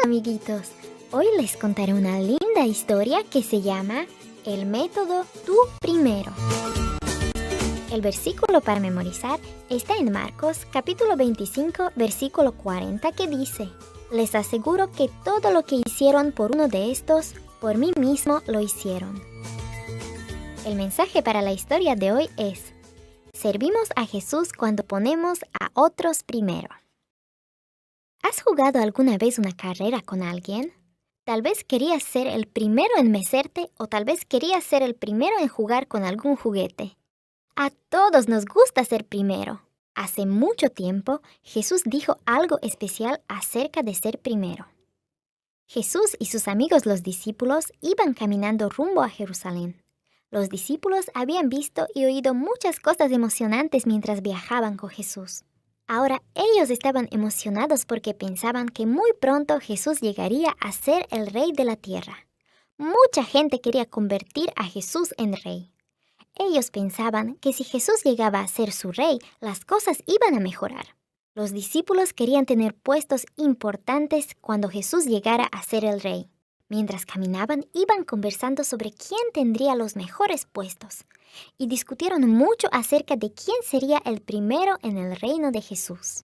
Amiguitos, hoy les contaré una linda historia que se llama El método Tú Primero. El versículo para memorizar está en Marcos capítulo 25 versículo 40 que dice: Les aseguro que todo lo que hicieron por uno de estos, por mí mismo lo hicieron. El mensaje para la historia de hoy es: servimos a Jesús cuando ponemos a otros primero. ¿Has jugado alguna vez una carrera con alguien? Tal vez querías ser el primero en mecerte o tal vez querías ser el primero en jugar con algún juguete. A todos nos gusta ser primero. Hace mucho tiempo, Jesús dijo algo especial acerca de ser primero. Jesús y sus amigos los discípulos iban caminando rumbo a Jerusalén. Los discípulos habían visto y oído muchas cosas emocionantes mientras viajaban con Jesús. Ahora ellos estaban emocionados porque pensaban que muy pronto Jesús llegaría a ser el rey de la tierra. Mucha gente quería convertir a Jesús en rey. Ellos pensaban que si Jesús llegaba a ser su rey, las cosas iban a mejorar. Los discípulos querían tener puestos importantes cuando Jesús llegara a ser el rey. Mientras caminaban, iban conversando sobre quién tendría los mejores puestos y discutieron mucho acerca de quién sería el primero en el reino de Jesús.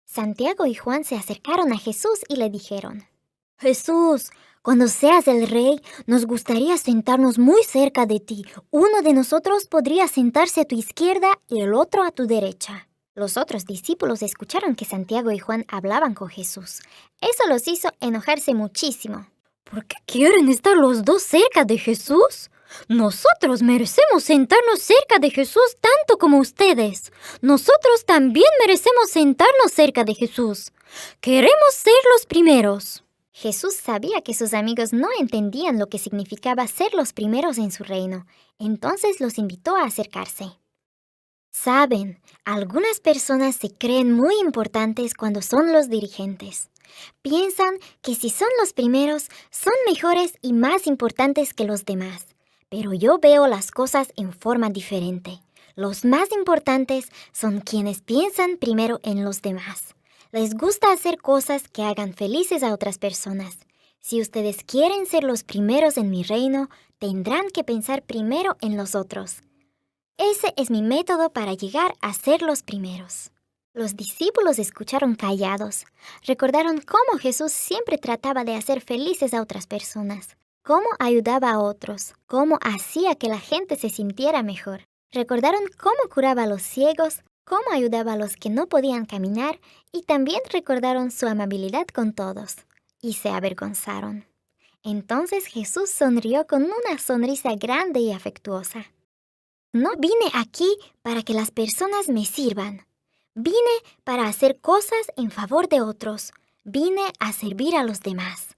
Santiago y Juan se acercaron a Jesús y le dijeron: Jesús, cuando seas el rey, nos gustaría sentarnos muy cerca de ti. Uno de nosotros podría sentarse a tu izquierda y el otro a tu derecha. Los otros discípulos escucharon que Santiago y Juan hablaban con Jesús. Eso los hizo enojarse muchísimo. ¿Por qué quieren estar los dos cerca de Jesús? Nosotros merecemos sentarnos cerca de Jesús tanto como ustedes. Nosotros también merecemos sentarnos cerca de Jesús. Queremos ser los primeros. Jesús sabía que sus amigos no entendían lo que significaba ser los primeros en su reino. Entonces los invitó a acercarse. Saben, algunas personas se creen muy importantes cuando son los dirigentes. Piensan que si son los primeros, son mejores y más importantes que los demás. Pero yo veo las cosas en forma diferente. Los más importantes son quienes piensan primero en los demás. Les gusta hacer cosas que hagan felices a otras personas. Si ustedes quieren ser los primeros en mi reino, tendrán que pensar primero en los otros. Ese es mi método para llegar a ser los primeros. Los discípulos escucharon callados. Recordaron cómo Jesús siempre trataba de hacer felices a otras personas, cómo ayudaba a otros, cómo hacía que la gente se sintiera mejor. Recordaron cómo curaba a los ciegos, cómo ayudaba a los que no podían caminar y también recordaron su amabilidad con todos. Y se avergonzaron. Entonces Jesús sonrió con una sonrisa grande y afectuosa. No vine aquí para que las personas me sirvan. Vine para hacer cosas en favor de otros. Vine a servir a los demás.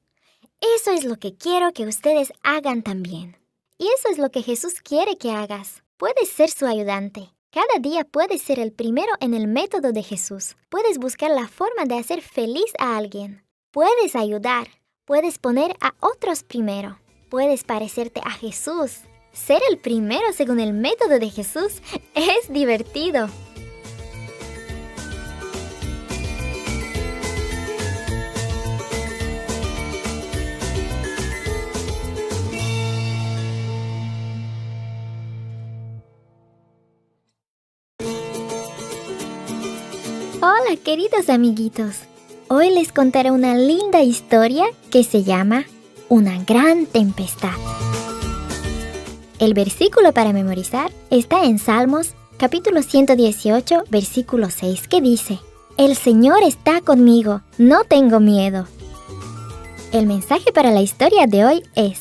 Eso es lo que quiero que ustedes hagan también. Y eso es lo que Jesús quiere que hagas. Puedes ser su ayudante. Cada día puedes ser el primero en el método de Jesús. Puedes buscar la forma de hacer feliz a alguien. Puedes ayudar. Puedes poner a otros primero. Puedes parecerte a Jesús. Ser el primero según el método de Jesús es divertido. Hola, queridos amiguitos. Hoy les contaré una linda historia que se llama Una gran tempestad. El versículo para memorizar está en Salmos, capítulo 118, versículo 6, que dice: El Señor está conmigo, no tengo miedo. El mensaje para la historia de hoy es: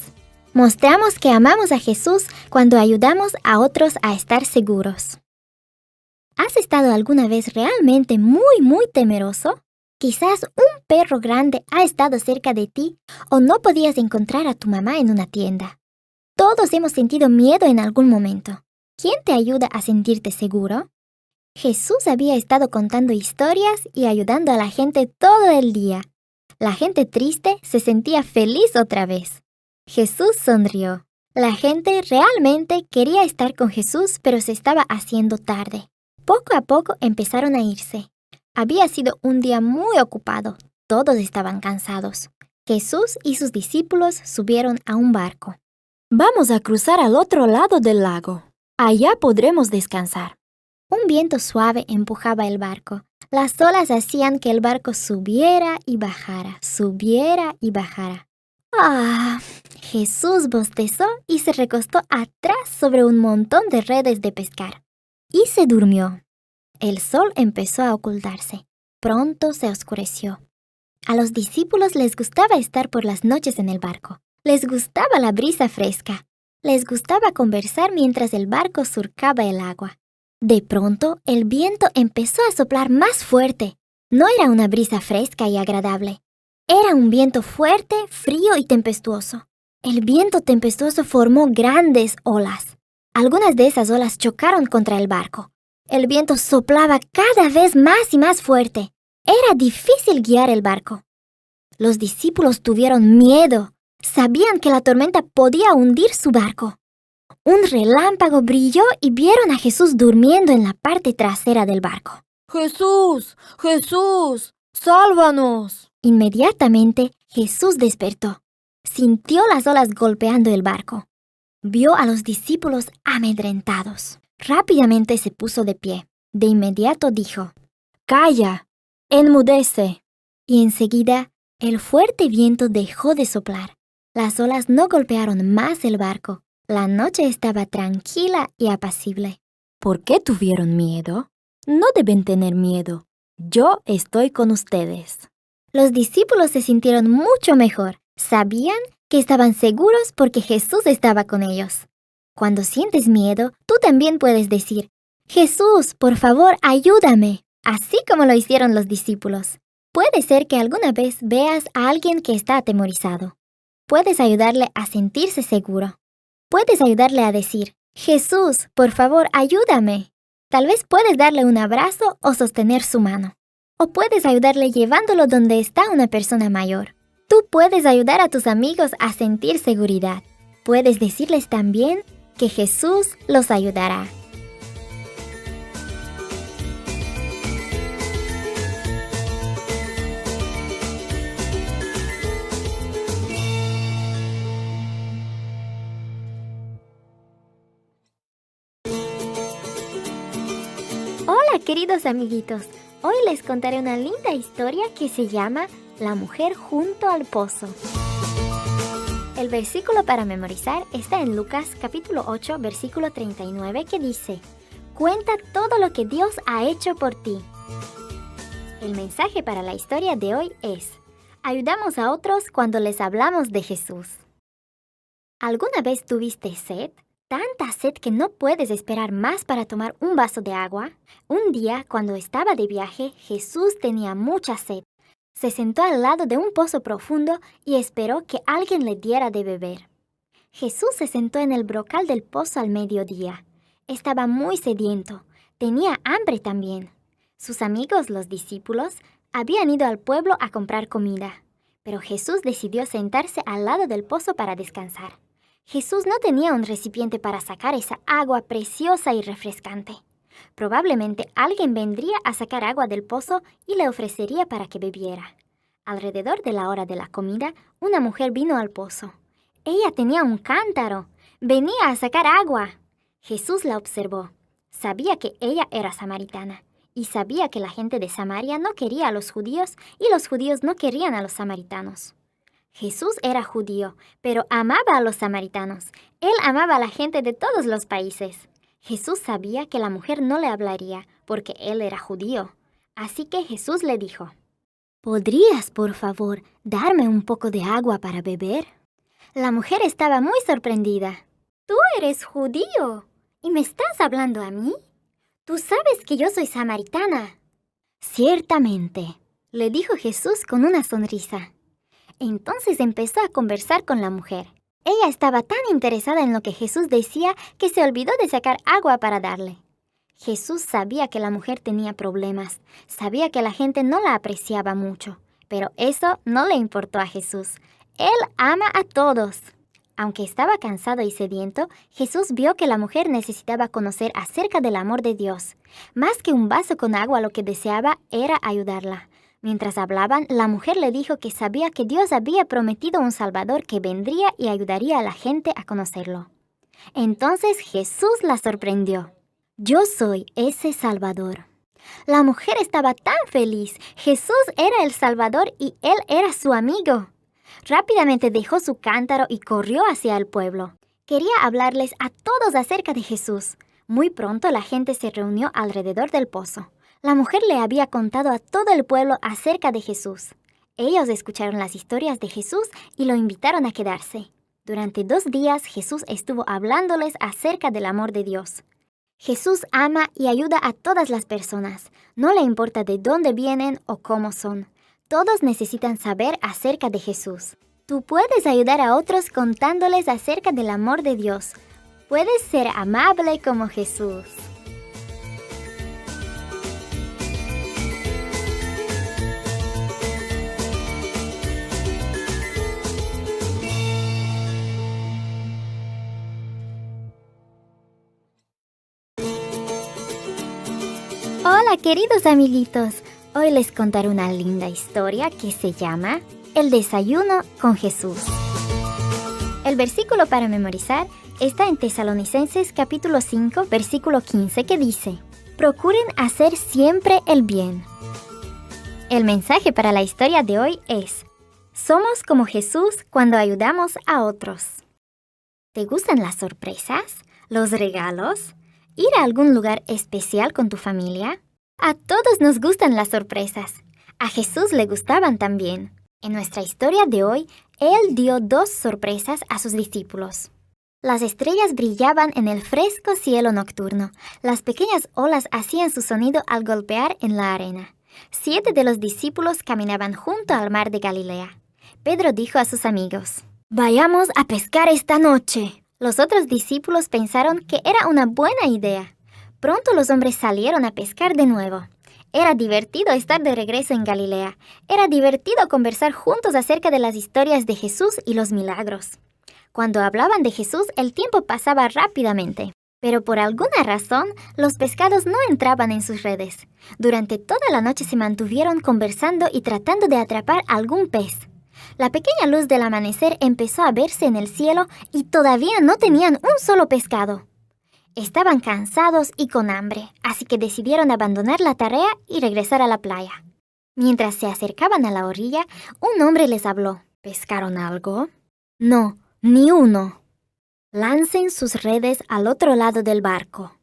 mostramos que amamos a Jesús cuando ayudamos a otros a estar seguros. ¿Has estado alguna vez realmente muy temeroso? Quizás un perro grande ha estado cerca de ti o no podías encontrar a tu mamá en una tienda. Todos hemos sentido miedo en algún momento. ¿Quién te ayuda a sentirte seguro? Jesús había estado contando historias y ayudando a la gente todo el día. La gente triste se sentía feliz otra vez. Jesús sonrió. La gente realmente quería estar con Jesús, pero se estaba haciendo tarde. Poco a poco empezaron a irse. Había sido un día muy ocupado. Todos estaban cansados. Jesús y sus discípulos subieron a un barco. Vamos a cruzar al otro lado del lago. Allá podremos descansar. Un viento suave empujaba el barco. Las olas hacían que el barco subiera y bajara, subiera y bajara. ¡Ah! Jesús bostezó y se recostó atrás sobre un montón de redes de pescar. Y se durmió. El sol empezó a ocultarse. Pronto se oscureció. A los discípulos les gustaba estar por las noches en el barco. Les gustaba la brisa fresca. Les gustaba conversar mientras el barco surcaba el agua. De pronto, el viento empezó a soplar más fuerte. No era una brisa fresca y agradable. Era un viento fuerte, frío y tempestuoso. El viento tempestuoso formó grandes olas. Algunas de esas olas chocaron contra el barco. El viento soplaba cada vez más y más fuerte. Era difícil guiar el barco. Los discípulos tuvieron miedo. Sabían que la tormenta podía hundir su barco. Un relámpago brilló y vieron a Jesús durmiendo en la parte trasera del barco. ¡Jesús! ¡Jesús! ¡Sálvanos! Inmediatamente Jesús despertó. Sintió las olas golpeando el barco. Vio a los discípulos amedrentados. Rápidamente se puso de pie. De inmediato dijo: ¡Calla! ¡Enmudece! Y enseguida el fuerte viento dejó de soplar. Las olas no golpearon más el barco. La noche estaba tranquila y apacible. ¿Por qué tuvieron miedo? No deben tener miedo. Yo estoy con ustedes. Los discípulos se sintieron mucho mejor. Sabían que estaban seguros porque Jesús estaba con ellos. Cuando sientes miedo, tú también puedes decir: Jesús, por favor, ayúdame. Así como lo hicieron los discípulos. Puede ser que alguna vez veas a alguien que está atemorizado. Puedes ayudarle a sentirse seguro. Puedes ayudarle a decir: Jesús, por favor, ayúdame. Tal vez puedes darle un abrazo o sostener su mano. O puedes ayudarle llevándolo donde está una persona mayor. Tú puedes ayudar a tus amigos a sentir seguridad. Puedes decirles también que Jesús los ayudará. Hola queridos amiguitos, hoy les contaré una linda historia que se llama La mujer junto al pozo. El versículo para memorizar está en Lucas capítulo 8 versículo 39 que dice: Cuenta todo lo que Dios ha hecho por ti. El mensaje para la historia de hoy es: ayudamos a otros cuando les hablamos de Jesús. ¿Alguna vez tuviste sed? Tanta sed que no puedes esperar más para tomar un vaso de agua. Un día, cuando estaba de viaje, Jesús tenía mucha sed. Se sentó al lado de un pozo profundo y esperó que alguien le diera de beber. Jesús se sentó en el brocal del pozo al mediodía. Estaba muy sediento. Tenía hambre también. Sus amigos, los discípulos, habían ido al pueblo a comprar comida. Pero Jesús decidió sentarse al lado del pozo para descansar. Jesús no tenía un recipiente para sacar esa agua preciosa y refrescante. Probablemente alguien vendría a sacar agua del pozo y le ofrecería para que bebiera. Alrededor de la hora de la comida, una mujer vino al pozo. Ella tenía un cántaro. Venía a sacar agua. Jesús la observó. Sabía que ella era samaritana y sabía que la gente de Samaria no quería a los judíos y los judíos no querían a los samaritanos. Jesús era judío, pero amaba a los samaritanos. Él amaba a la gente de todos los países. Jesús sabía que la mujer no le hablaría porque él era judío. Así que Jesús le dijo: ¿podrías, por favor, darme un poco de agua para beber? La mujer estaba muy sorprendida. ¿Tú eres judío y me estás hablando a mí? Tú sabes que yo soy samaritana. Ciertamente, le dijo Jesús con una sonrisa. Entonces empezó a conversar con la mujer. Ella estaba tan interesada en lo que Jesús decía que se olvidó de sacar agua para darle. Jesús sabía que la mujer tenía problemas, sabía que la gente no la apreciaba mucho, pero eso no le importó a Jesús. Él ama a todos. Aunque estaba cansado y sediento, Jesús vio que la mujer necesitaba conocer acerca del amor de Dios. Más que un vaso con agua, lo que deseaba era ayudarla. Mientras hablaban, la mujer le dijo que sabía que Dios había prometido un Salvador que vendría y ayudaría a la gente a conocerlo. Entonces Jesús la sorprendió. Yo soy ese Salvador. La mujer estaba tan feliz. Jesús era el Salvador y él era su amigo. Rápidamente dejó su cántaro y corrió hacia el pueblo. Quería hablarles a todos acerca de Jesús. Muy pronto la gente se reunió alrededor del pozo. La mujer le había contado a todo el pueblo acerca de Jesús. Ellos escucharon las historias de Jesús y lo invitaron a quedarse. Durante 2 días Jesús estuvo hablándoles acerca del amor de Dios. Jesús ama y ayuda a todas las personas. No le importa de dónde vienen o cómo son. Todos necesitan saber acerca de Jesús. Tú puedes ayudar a otros contándoles acerca del amor de Dios. Puedes ser amable como Jesús. Hola queridos amiguitos, hoy les contaré una linda historia que se llama El desayuno con Jesús. El versículo para memorizar está en Tesalonicenses capítulo 5, versículo 15 que dice: Procuren hacer siempre el bien. El mensaje para la historia de hoy es: somos como Jesús cuando ayudamos a otros. ¿Te gustan las sorpresas? ¿Los regalos? ¿Ir a algún lugar especial con tu familia? A todos nos gustan las sorpresas. A Jesús le gustaban también. En nuestra historia de hoy, Él dio 2 sorpresas a sus discípulos. Las estrellas brillaban en el fresco cielo nocturno. Las pequeñas olas hacían su sonido al golpear en la arena. 7 de los discípulos caminaban junto al mar de Galilea. Pedro dijo a sus amigos: «Vayamos a pescar esta noche». Los otros discípulos pensaron que era una buena idea. Pronto los hombres salieron a pescar de nuevo. Era divertido estar de regreso en Galilea. Era divertido conversar juntos acerca de las historias de Jesús y los milagros. Cuando hablaban de Jesús, el tiempo pasaba rápidamente. Pero por alguna razón, los pescados no entraban en sus redes. Durante toda la noche se mantuvieron conversando y tratando de atrapar algún pez. La pequeña luz del amanecer empezó a verse en el cielo y todavía no tenían un solo pescado. Estaban cansados y con hambre, así que decidieron abandonar la tarea y regresar a la playa. Mientras se acercaban a la orilla, un hombre les habló. ¿Pescaron algo? No, ni uno. Lancen sus redes al otro lado del barco.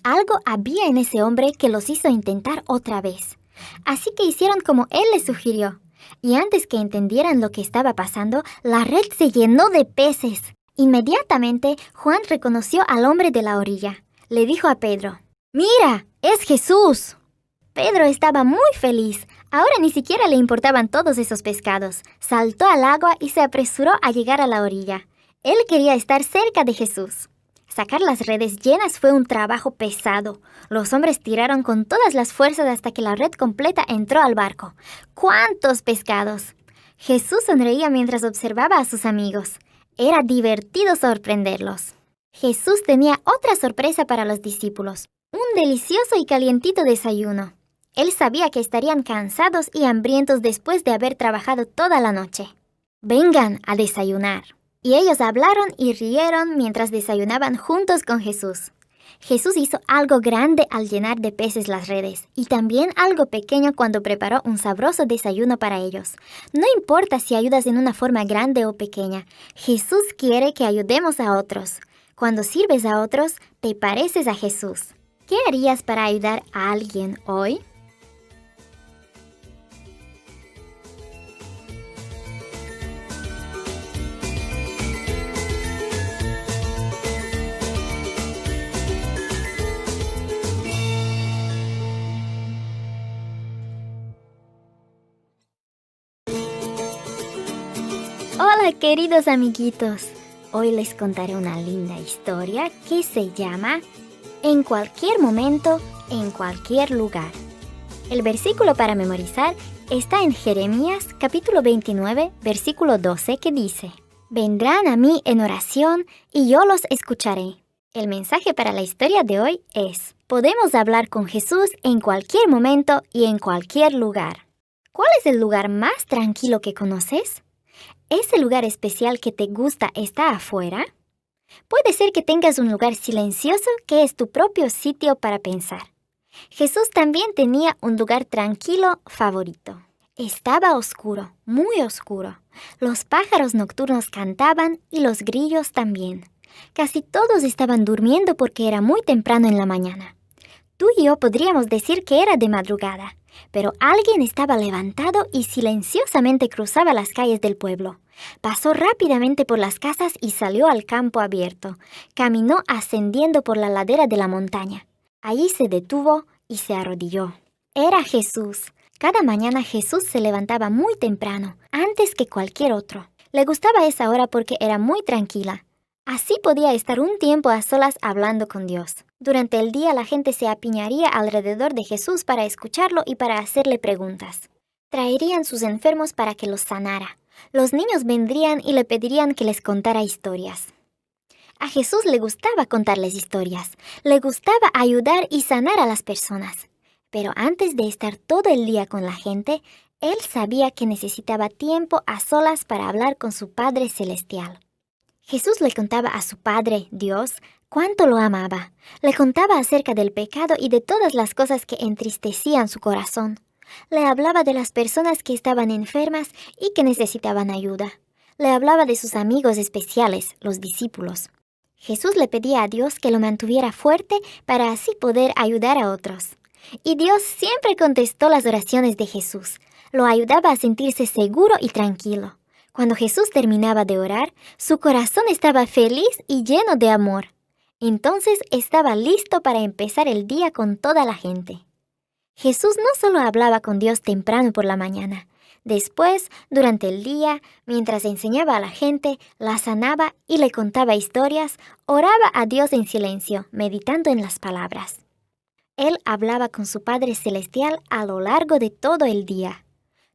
Algo había en ese hombre que los hizo intentar otra vez. Así que hicieron como él les sugirió. Y antes que entendieran lo que estaba pasando, la red se llenó de peces. Inmediatamente, Juan reconoció al hombre de la orilla. Le dijo a Pedro: «¡Mira! ¡Es Jesús!». Pedro estaba muy feliz. Ahora ni siquiera le importaban todos esos pescados. Saltó al agua y se apresuró a llegar a la orilla. Él quería estar cerca de Jesús. Sacar las redes llenas fue un trabajo pesado. Los hombres tiraron con todas las fuerzas hasta que la red completa entró al barco. ¡Cuántos pescados! Jesús sonreía mientras observaba a sus amigos. Era divertido sorprenderlos. Jesús tenía otra sorpresa para los discípulos. Un delicioso y calientito desayuno. Él sabía que estarían cansados y hambrientos después de haber trabajado toda la noche. «Vengan a desayunar». Y ellos hablaron y rieron mientras desayunaban juntos con Jesús. Jesús hizo algo grande al llenar de peces las redes y también algo pequeño cuando preparó un sabroso desayuno para ellos. No importa si ayudas en una forma grande o pequeña, Jesús quiere que ayudemos a otros. Cuando sirves a otros, te pareces a Jesús. ¿Qué harías para ayudar a alguien hoy? Hola queridos amiguitos, hoy les contaré una linda historia que se llama En cualquier momento, en cualquier lugar. El versículo para memorizar está en Jeremías capítulo 29, versículo 12 que dice: «Vendrán a mí en oración y yo los escucharé». El mensaje para la historia de hoy es: podemos hablar con Jesús en cualquier momento y en cualquier lugar. ¿Cuál es el lugar más tranquilo que conoces? ¿Ese lugar especial que te gusta está afuera? Puede ser que tengas un lugar silencioso que es tu propio sitio para pensar. Jesús también tenía un lugar tranquilo favorito. Estaba oscuro, muy oscuro. Los pájaros nocturnos cantaban y los grillos también. Casi todos estaban durmiendo porque era muy temprano en la mañana. Tú y yo podríamos decir que era de madrugada, pero alguien estaba levantado y silenciosamente cruzaba las calles del pueblo. Pasó rápidamente por las casas y salió al campo abierto. Caminó ascendiendo por la ladera de la montaña. Allí se detuvo y se arrodilló. Era Jesús. Cada mañana Jesús se levantaba muy temprano, antes que cualquier otro. Le gustaba esa hora porque era muy tranquila. Así podía estar un tiempo a solas hablando con Dios. Durante el día la gente se apiñaría alrededor de Jesús para escucharlo y para hacerle preguntas. Traerían sus enfermos para que los sanara. Los niños vendrían y le pedirían que les contara historias. A Jesús le gustaba contarles historias. Le gustaba ayudar y sanar a las personas. Pero antes de estar todo el día con la gente, él sabía que necesitaba tiempo a solas para hablar con su Padre Celestial. Jesús le contaba a su Padre, Dios, cuánto lo amaba. Le contaba acerca del pecado y de todas las cosas que entristecían su corazón. Le hablaba de las personas que estaban enfermas y que necesitaban ayuda. Le hablaba de sus amigos especiales, los discípulos. Jesús le pedía a Dios que lo mantuviera fuerte para así poder ayudar a otros. Y Dios siempre contestó las oraciones de Jesús. Lo ayudaba a sentirse seguro y tranquilo. Cuando Jesús terminaba de orar, su corazón estaba feliz y lleno de amor. Entonces estaba listo para empezar el día con toda la gente. Jesús no solo hablaba con Dios temprano por la mañana. Después, durante el día, mientras enseñaba a la gente, la sanaba y le contaba historias, oraba a Dios en silencio, meditando en las palabras. Él hablaba con su Padre Celestial a lo largo de todo el día.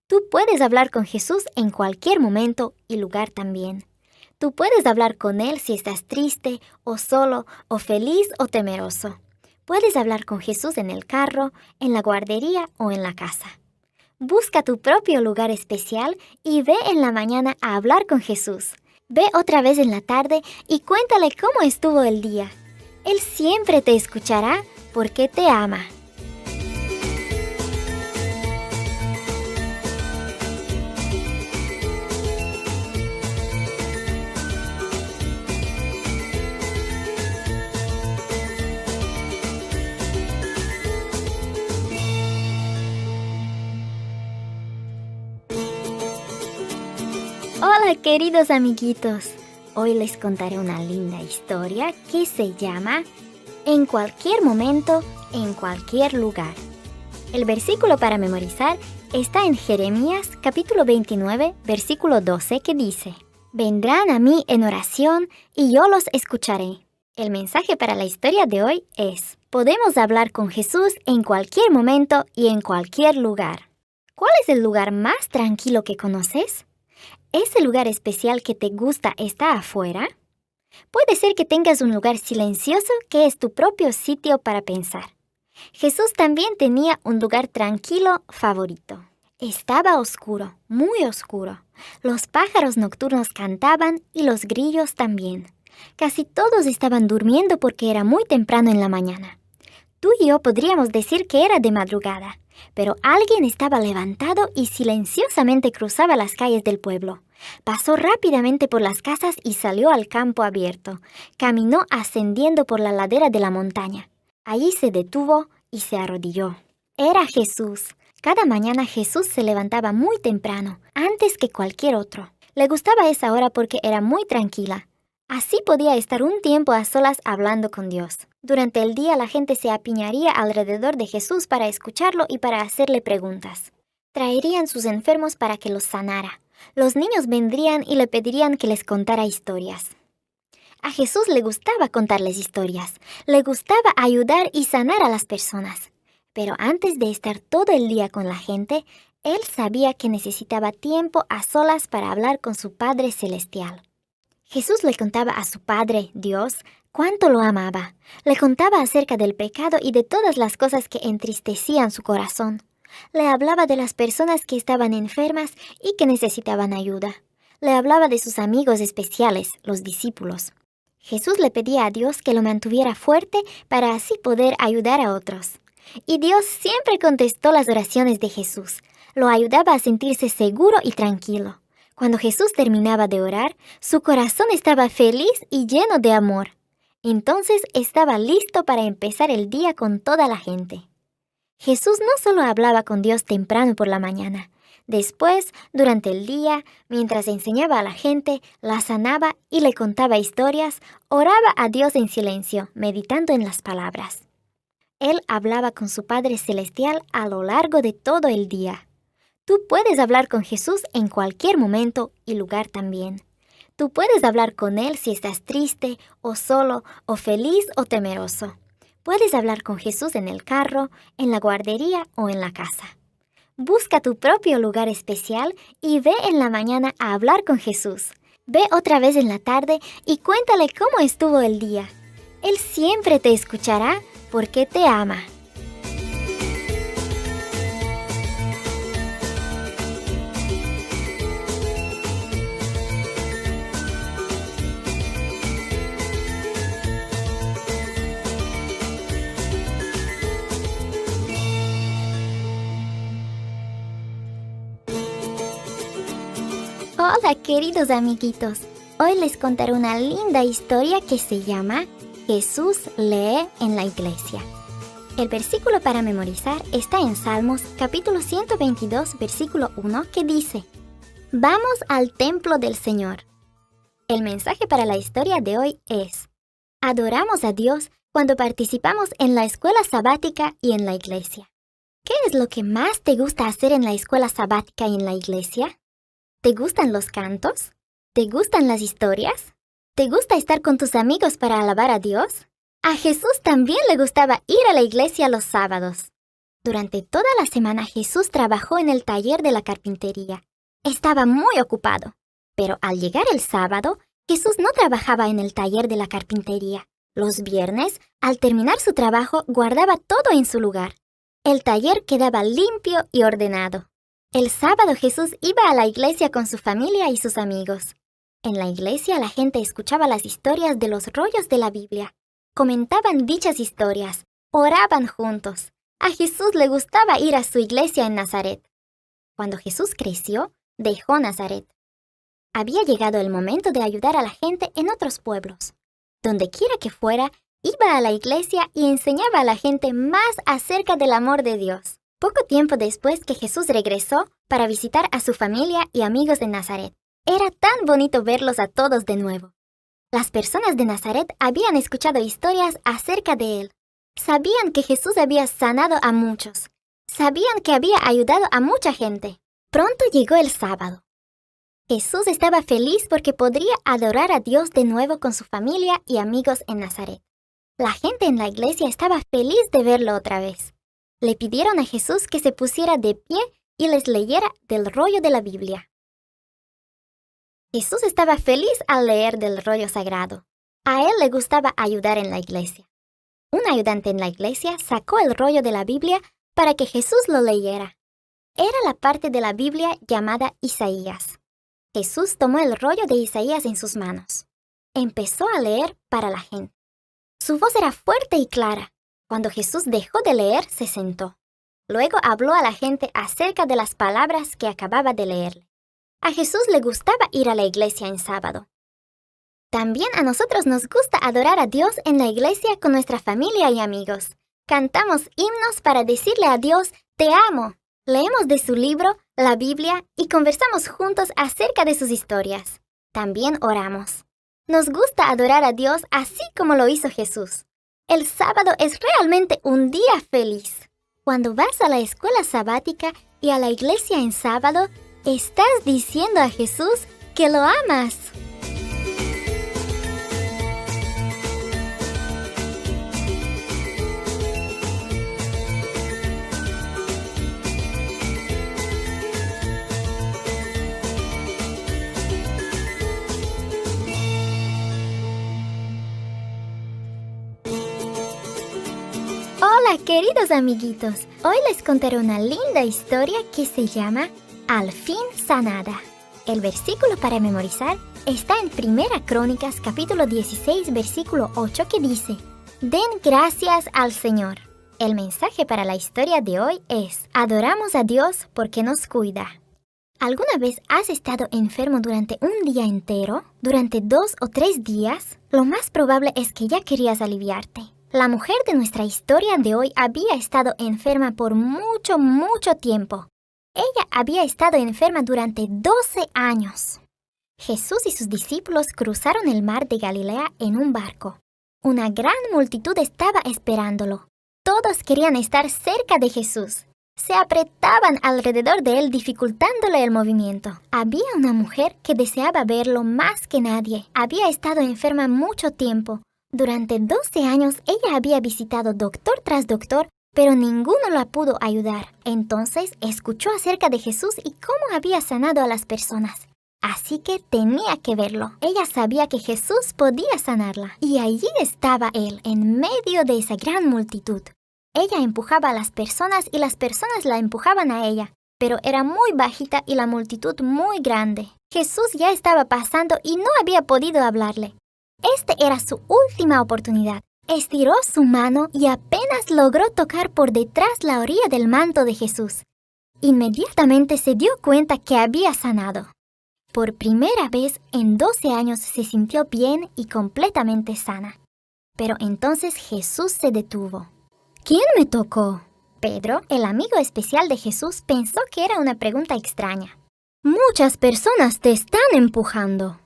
Tú puedes hablar con Jesús en cualquier momento y lugar también. Tú puedes hablar con Él si estás triste, o solo, o feliz o temeroso. Puedes hablar con Jesús en el carro, en la guardería o en la casa. Busca tu propio lugar especial y ve en la mañana a hablar con Jesús. Ve otra vez en la tarde y cuéntale cómo estuvo el día. Él siempre te escuchará porque te ama. Hola queridos amiguitos, hoy les contaré una linda historia que se llama En cualquier momento, en cualquier lugar. El versículo para memorizar está en Jeremías capítulo 29, versículo 12 que dice: Vendrán a mí en oración y yo los escucharé. El mensaje para la historia de hoy es: podemos hablar con Jesús en cualquier momento y en cualquier lugar. ¿Cuál es el lugar más tranquilo que conoces? ¿Ese lugar especial que te gusta está afuera? Puede ser que tengas un lugar silencioso que es tu propio sitio para pensar. Jesús también tenía un lugar tranquilo favorito. Estaba oscuro, muy oscuro. Los pájaros nocturnos cantaban y los grillos también. Casi todos estaban durmiendo porque era muy temprano en la mañana. Tú y yo podríamos decir que era de madrugada, pero alguien estaba levantado y silenciosamente cruzaba las calles del pueblo. Pasó rápidamente por las casas y salió al campo abierto. Caminó ascendiendo por la ladera de la montaña. Allí se detuvo y se arrodilló. Era Jesús. Cada mañana Jesús se levantaba muy temprano, antes que cualquier otro. Le gustaba esa hora porque era muy tranquila. Así podía estar un tiempo a solas hablando con Dios. Durante el día la gente se apiñaría alrededor de Jesús para escucharlo y para hacerle preguntas. Traerían sus enfermos para que los sanara. Los niños vendrían y le pedirían que les contara historias. A Jesús le gustaba contarles historias. Le gustaba ayudar y sanar a las personas. Pero antes de estar todo el día con la gente, él sabía que necesitaba tiempo a solas para hablar con su Padre Celestial. Jesús le contaba a su Padre, Dios, cuánto lo amaba. Le contaba acerca del pecado y de todas las cosas que entristecían su corazón. Le hablaba de las personas que estaban enfermas y que necesitaban ayuda. Le hablaba de sus amigos especiales, los discípulos. Jesús le pedía a Dios que lo mantuviera fuerte para así poder ayudar a otros. Y Dios siempre contestó las oraciones de Jesús. Lo ayudaba a sentirse seguro y tranquilo. Cuando Jesús terminaba de orar, su corazón estaba feliz y lleno de amor. Entonces estaba listo para empezar el día con toda la gente. Jesús no solo hablaba con Dios temprano por la mañana. Después, durante el día, mientras enseñaba a la gente, la sanaba y le contaba historias, oraba a Dios en silencio, meditando en las palabras. Él hablaba con su Padre Celestial a lo largo de todo el día. Tú puedes hablar con Jesús en cualquier momento y lugar también. Tú puedes hablar con Él si estás triste, o solo, o feliz, o temeroso. Puedes hablar con Jesús en el carro, en la guardería o en la casa. Busca tu propio lugar especial y ve en la mañana a hablar con Jesús. Ve otra vez en la tarde y cuéntale cómo estuvo el día. Él siempre te escuchará porque te ama. Hola queridos amiguitos, hoy les contaré una linda historia que se llama Jesús lee en la iglesia. El versículo para memorizar está en Salmos capítulo 122 versículo 1 que dice: Vamos al templo del Señor. El mensaje para la historia de hoy es: adoramos a Dios cuando participamos en la escuela sabática y en la iglesia. ¿Qué es lo que más te gusta hacer en la escuela sabática y en la iglesia? ¿Te gustan los cantos? ¿Te gustan las historias? ¿Te gusta estar con tus amigos para alabar a Dios? A Jesús también le gustaba ir a la iglesia los sábados. Durante toda la semana Jesús trabajó en el taller de la carpintería. Estaba muy ocupado. Pero al llegar el sábado, Jesús no trabajaba en el taller de la carpintería. Los viernes, al terminar su trabajo, guardaba todo en su lugar. El taller quedaba limpio y ordenado. El sábado Jesús iba a la iglesia con su familia y sus amigos. En la iglesia la gente escuchaba las historias de los rollos de la Biblia. Comentaban dichas historias, oraban juntos. A Jesús le gustaba ir a su iglesia en Nazaret. Cuando Jesús creció, dejó Nazaret. Había llegado el momento de ayudar a la gente en otros pueblos. Donde quiera que fuera, iba a la iglesia y enseñaba a la gente más acerca del amor de Dios. Poco tiempo después que Jesús regresó para visitar a su familia y amigos de Nazaret. Era tan bonito verlos a todos de nuevo. Las personas de Nazaret habían escuchado historias acerca de él. Sabían que Jesús había sanado a muchos. Sabían que había ayudado a mucha gente. Pronto llegó el sábado. Jesús estaba feliz porque podría adorar a Dios de nuevo con su familia y amigos en Nazaret. La gente en la iglesia estaba feliz de verlo otra vez. Le pidieron a Jesús que se pusiera de pie y les leyera del rollo de la Biblia. Jesús estaba feliz al leer del rollo sagrado. A él le gustaba ayudar en la iglesia. Un ayudante en la iglesia sacó el rollo de la Biblia para que Jesús lo leyera. Era la parte de la Biblia llamada Isaías. Jesús tomó el rollo de Isaías en sus manos. Empezó a leer para la gente. Su voz era fuerte y clara. Cuando Jesús dejó de leer, se sentó. Luego habló a la gente acerca de las palabras que acababa de leerle. A Jesús le gustaba ir a la iglesia en sábado. También a nosotros nos gusta adorar a Dios en la iglesia con nuestra familia y amigos. Cantamos himnos para decirle a Dios, «Te amo». Leemos de su libro, la Biblia, y conversamos juntos acerca de sus historias. También oramos. Nos gusta adorar a Dios así como lo hizo Jesús. El sábado es realmente un día feliz. Cuando vas a la escuela sabática y a la iglesia en sábado, estás diciendo a Jesús que lo amas. Hola, queridos amiguitos, hoy les contaré una linda historia que se llama Al fin sanada. El versículo para memorizar está en Primera Crónicas, capítulo 16, versículo 8, que dice: Den gracias al Señor. El mensaje para la historia de hoy es: adoramos a Dios porque nos cuida. ¿Alguna vez has estado enfermo durante un día entero? ¿Durante 2 o 3 días? Lo más probable es que ya querías aliviarte. La mujer de nuestra historia de hoy había estado enferma por mucho tiempo. Ella había estado enferma durante 12 años. Jesús y sus discípulos cruzaron el mar de Galilea en un barco. Una gran multitud estaba esperándolo. Todos querían estar cerca de Jesús. Se apretaban alrededor de él, dificultándole el movimiento. Había una mujer que deseaba verlo más que nadie. Había estado enferma mucho tiempo. Durante 12 años ella había visitado doctor tras doctor, pero ninguno la pudo ayudar. Entonces escuchó acerca de Jesús y cómo había sanado a las personas. Así que tenía que verlo. Ella sabía que Jesús podía sanarla. Y allí estaba él, en medio de esa gran multitud. Ella empujaba a las personas y las personas la empujaban a ella. Pero era muy bajita y la multitud muy grande. Jesús ya estaba pasando y no había podido hablarle. Este era su última oportunidad. Estiró su mano y apenas logró tocar por detrás la orilla del manto de Jesús. Inmediatamente se dio cuenta que había sanado. Por primera vez en 12 años se sintió bien y completamente sana. Pero entonces Jesús se detuvo. ¿Quién me tocó? Pedro, el amigo especial de Jesús, pensó que era una pregunta extraña. Muchas personas te están empujando.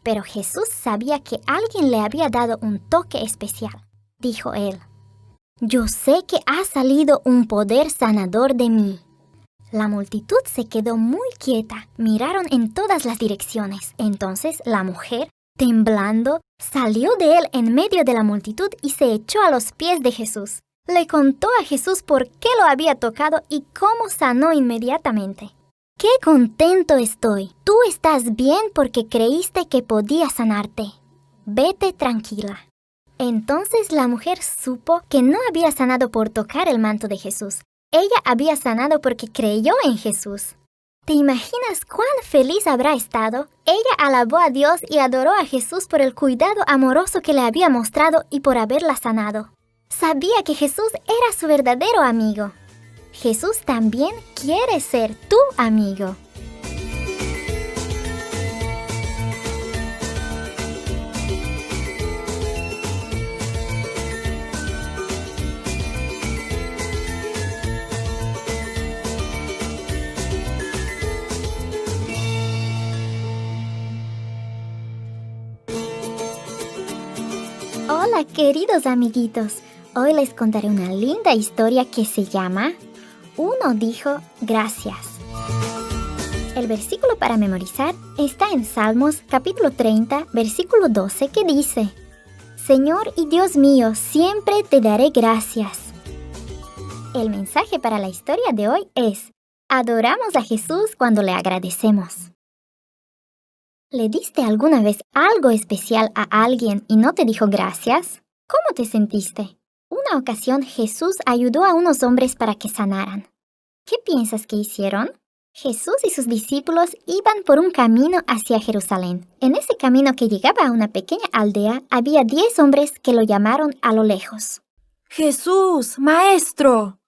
Pero Jesús sabía que alguien le había dado un toque especial. Dijo él: Yo sé que ha salido un poder sanador de mí. La multitud se quedó muy quieta. Miraron en todas las direcciones. Entonces la mujer, temblando, salió de él en medio de la multitud y se echó a los pies de Jesús. Le contó a Jesús por qué lo había tocado y cómo sanó inmediatamente. ¡Qué contento estoy! Tú estás bien porque creíste que podía sanarte. Vete tranquila. Entonces la mujer supo que no había sanado por tocar el manto de Jesús. Ella había sanado porque creyó en Jesús. ¿Te imaginas cuán feliz habrá estado? Ella alabó a Dios y adoró a Jesús por el cuidado amoroso que le había mostrado y por haberla sanado. Sabía que Jesús era su verdadero amigo. Jesús también quiere ser tu amigo. Hola, queridos amiguitos. Hoy les contaré una linda historia que se llama Uno dijo gracias. El versículo para memorizar está en Salmos capítulo 30, versículo 12, que dice: Señor y Dios mío, siempre te daré gracias. El mensaje para la historia de hoy es: adoramos a Jesús cuando le agradecemos. ¿Le diste alguna vez algo especial a alguien y no te dijo gracias? ¿Cómo te sentiste? Una ocasión Jesús ayudó a unos hombres para que sanaran. ¿Qué piensas que hicieron? Jesús y sus discípulos iban por un camino hacia Jerusalén. En ese camino que llegaba a una pequeña aldea, había 10 hombres que lo llamaron a lo lejos. Jesús, Maestro,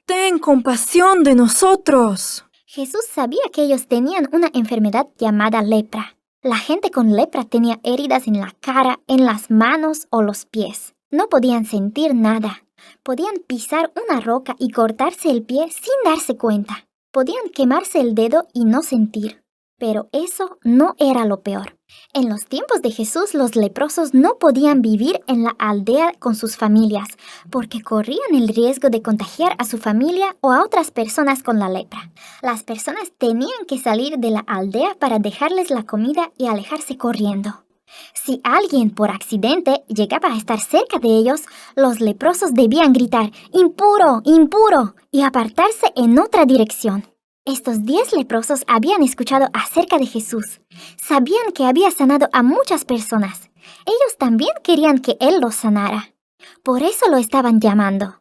ten compasión de nosotros. Jesús sabía que ellos tenían una enfermedad llamada lepra. La gente con lepra tenía heridas en la cara, en las manos o los pies. No podían sentir nada. Podían pisar una roca y cortarse el pie sin darse cuenta. Podían quemarse el dedo y no sentir. Pero eso no era lo peor. En los tiempos de Jesús, los leprosos no podían vivir en la aldea con sus familias porque corrían el riesgo de contagiar a su familia o a otras personas con la lepra. Las personas tenían que salir de la aldea para dejarles la comida y alejarse corriendo. Si alguien por accidente llegaba a estar cerca de ellos, los leprosos debían gritar «¡Impuro! ¡Impuro!» y apartarse en otra dirección. Estos 10 leprosos habían escuchado acerca de Jesús. Sabían que había sanado a muchas personas. Ellos también querían que Él los sanara. Por eso lo estaban llamando.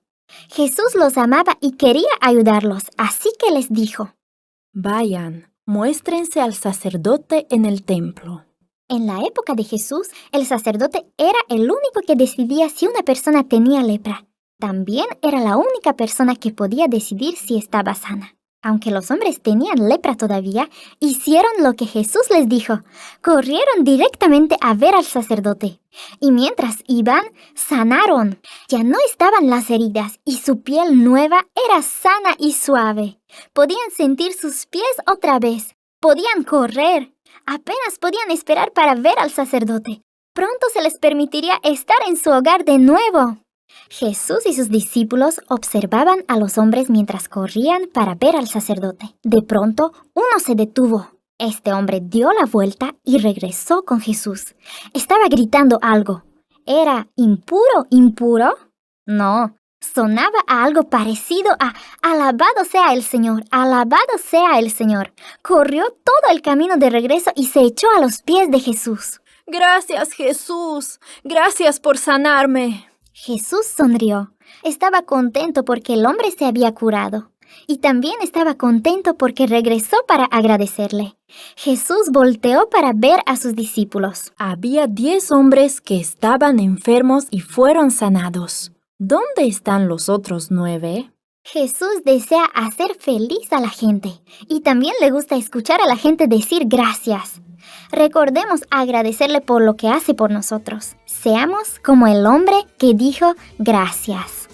Jesús los amaba y quería ayudarlos, así que les dijo: Vayan, muéstrense al sacerdote en el templo. En la época de Jesús, el sacerdote era el único que decidía si una persona tenía lepra. También era la única persona que podía decidir si estaba sana. Aunque los hombres tenían lepra todavía, hicieron lo que Jesús les dijo. Corrieron directamente a ver al sacerdote. Y mientras iban, sanaron. Ya no estaban las heridas y su piel nueva era sana y suave. Podían sentir sus pies otra vez. Podían correr. Apenas podían esperar para ver al sacerdote. Pronto se les permitiría estar en su hogar de nuevo. Jesús y sus discípulos observaban a los hombres mientras corrían para ver al sacerdote. De pronto, uno se detuvo. Este hombre dio la vuelta y regresó con Jesús. Estaba gritando algo. ¿Era impuro? No, sonaba a algo parecido a «Alabado sea el Señor, alabado sea el Señor». Corrió todo el camino de regreso y se echó a los pies de Jesús. Gracias, Jesús. Gracias por sanarme. Jesús sonrió. Estaba contento porque el hombre se había curado. Y también estaba contento porque regresó para agradecerle. Jesús volteó para ver a sus discípulos. Había 10 hombres que estaban enfermos y fueron sanados. ¿Dónde están los otros 9? Jesús desea hacer feliz a la gente y también le gusta escuchar a la gente decir gracias. Recordemos agradecerle por lo que hace por nosotros. Seamos como el hombre que dijo gracias.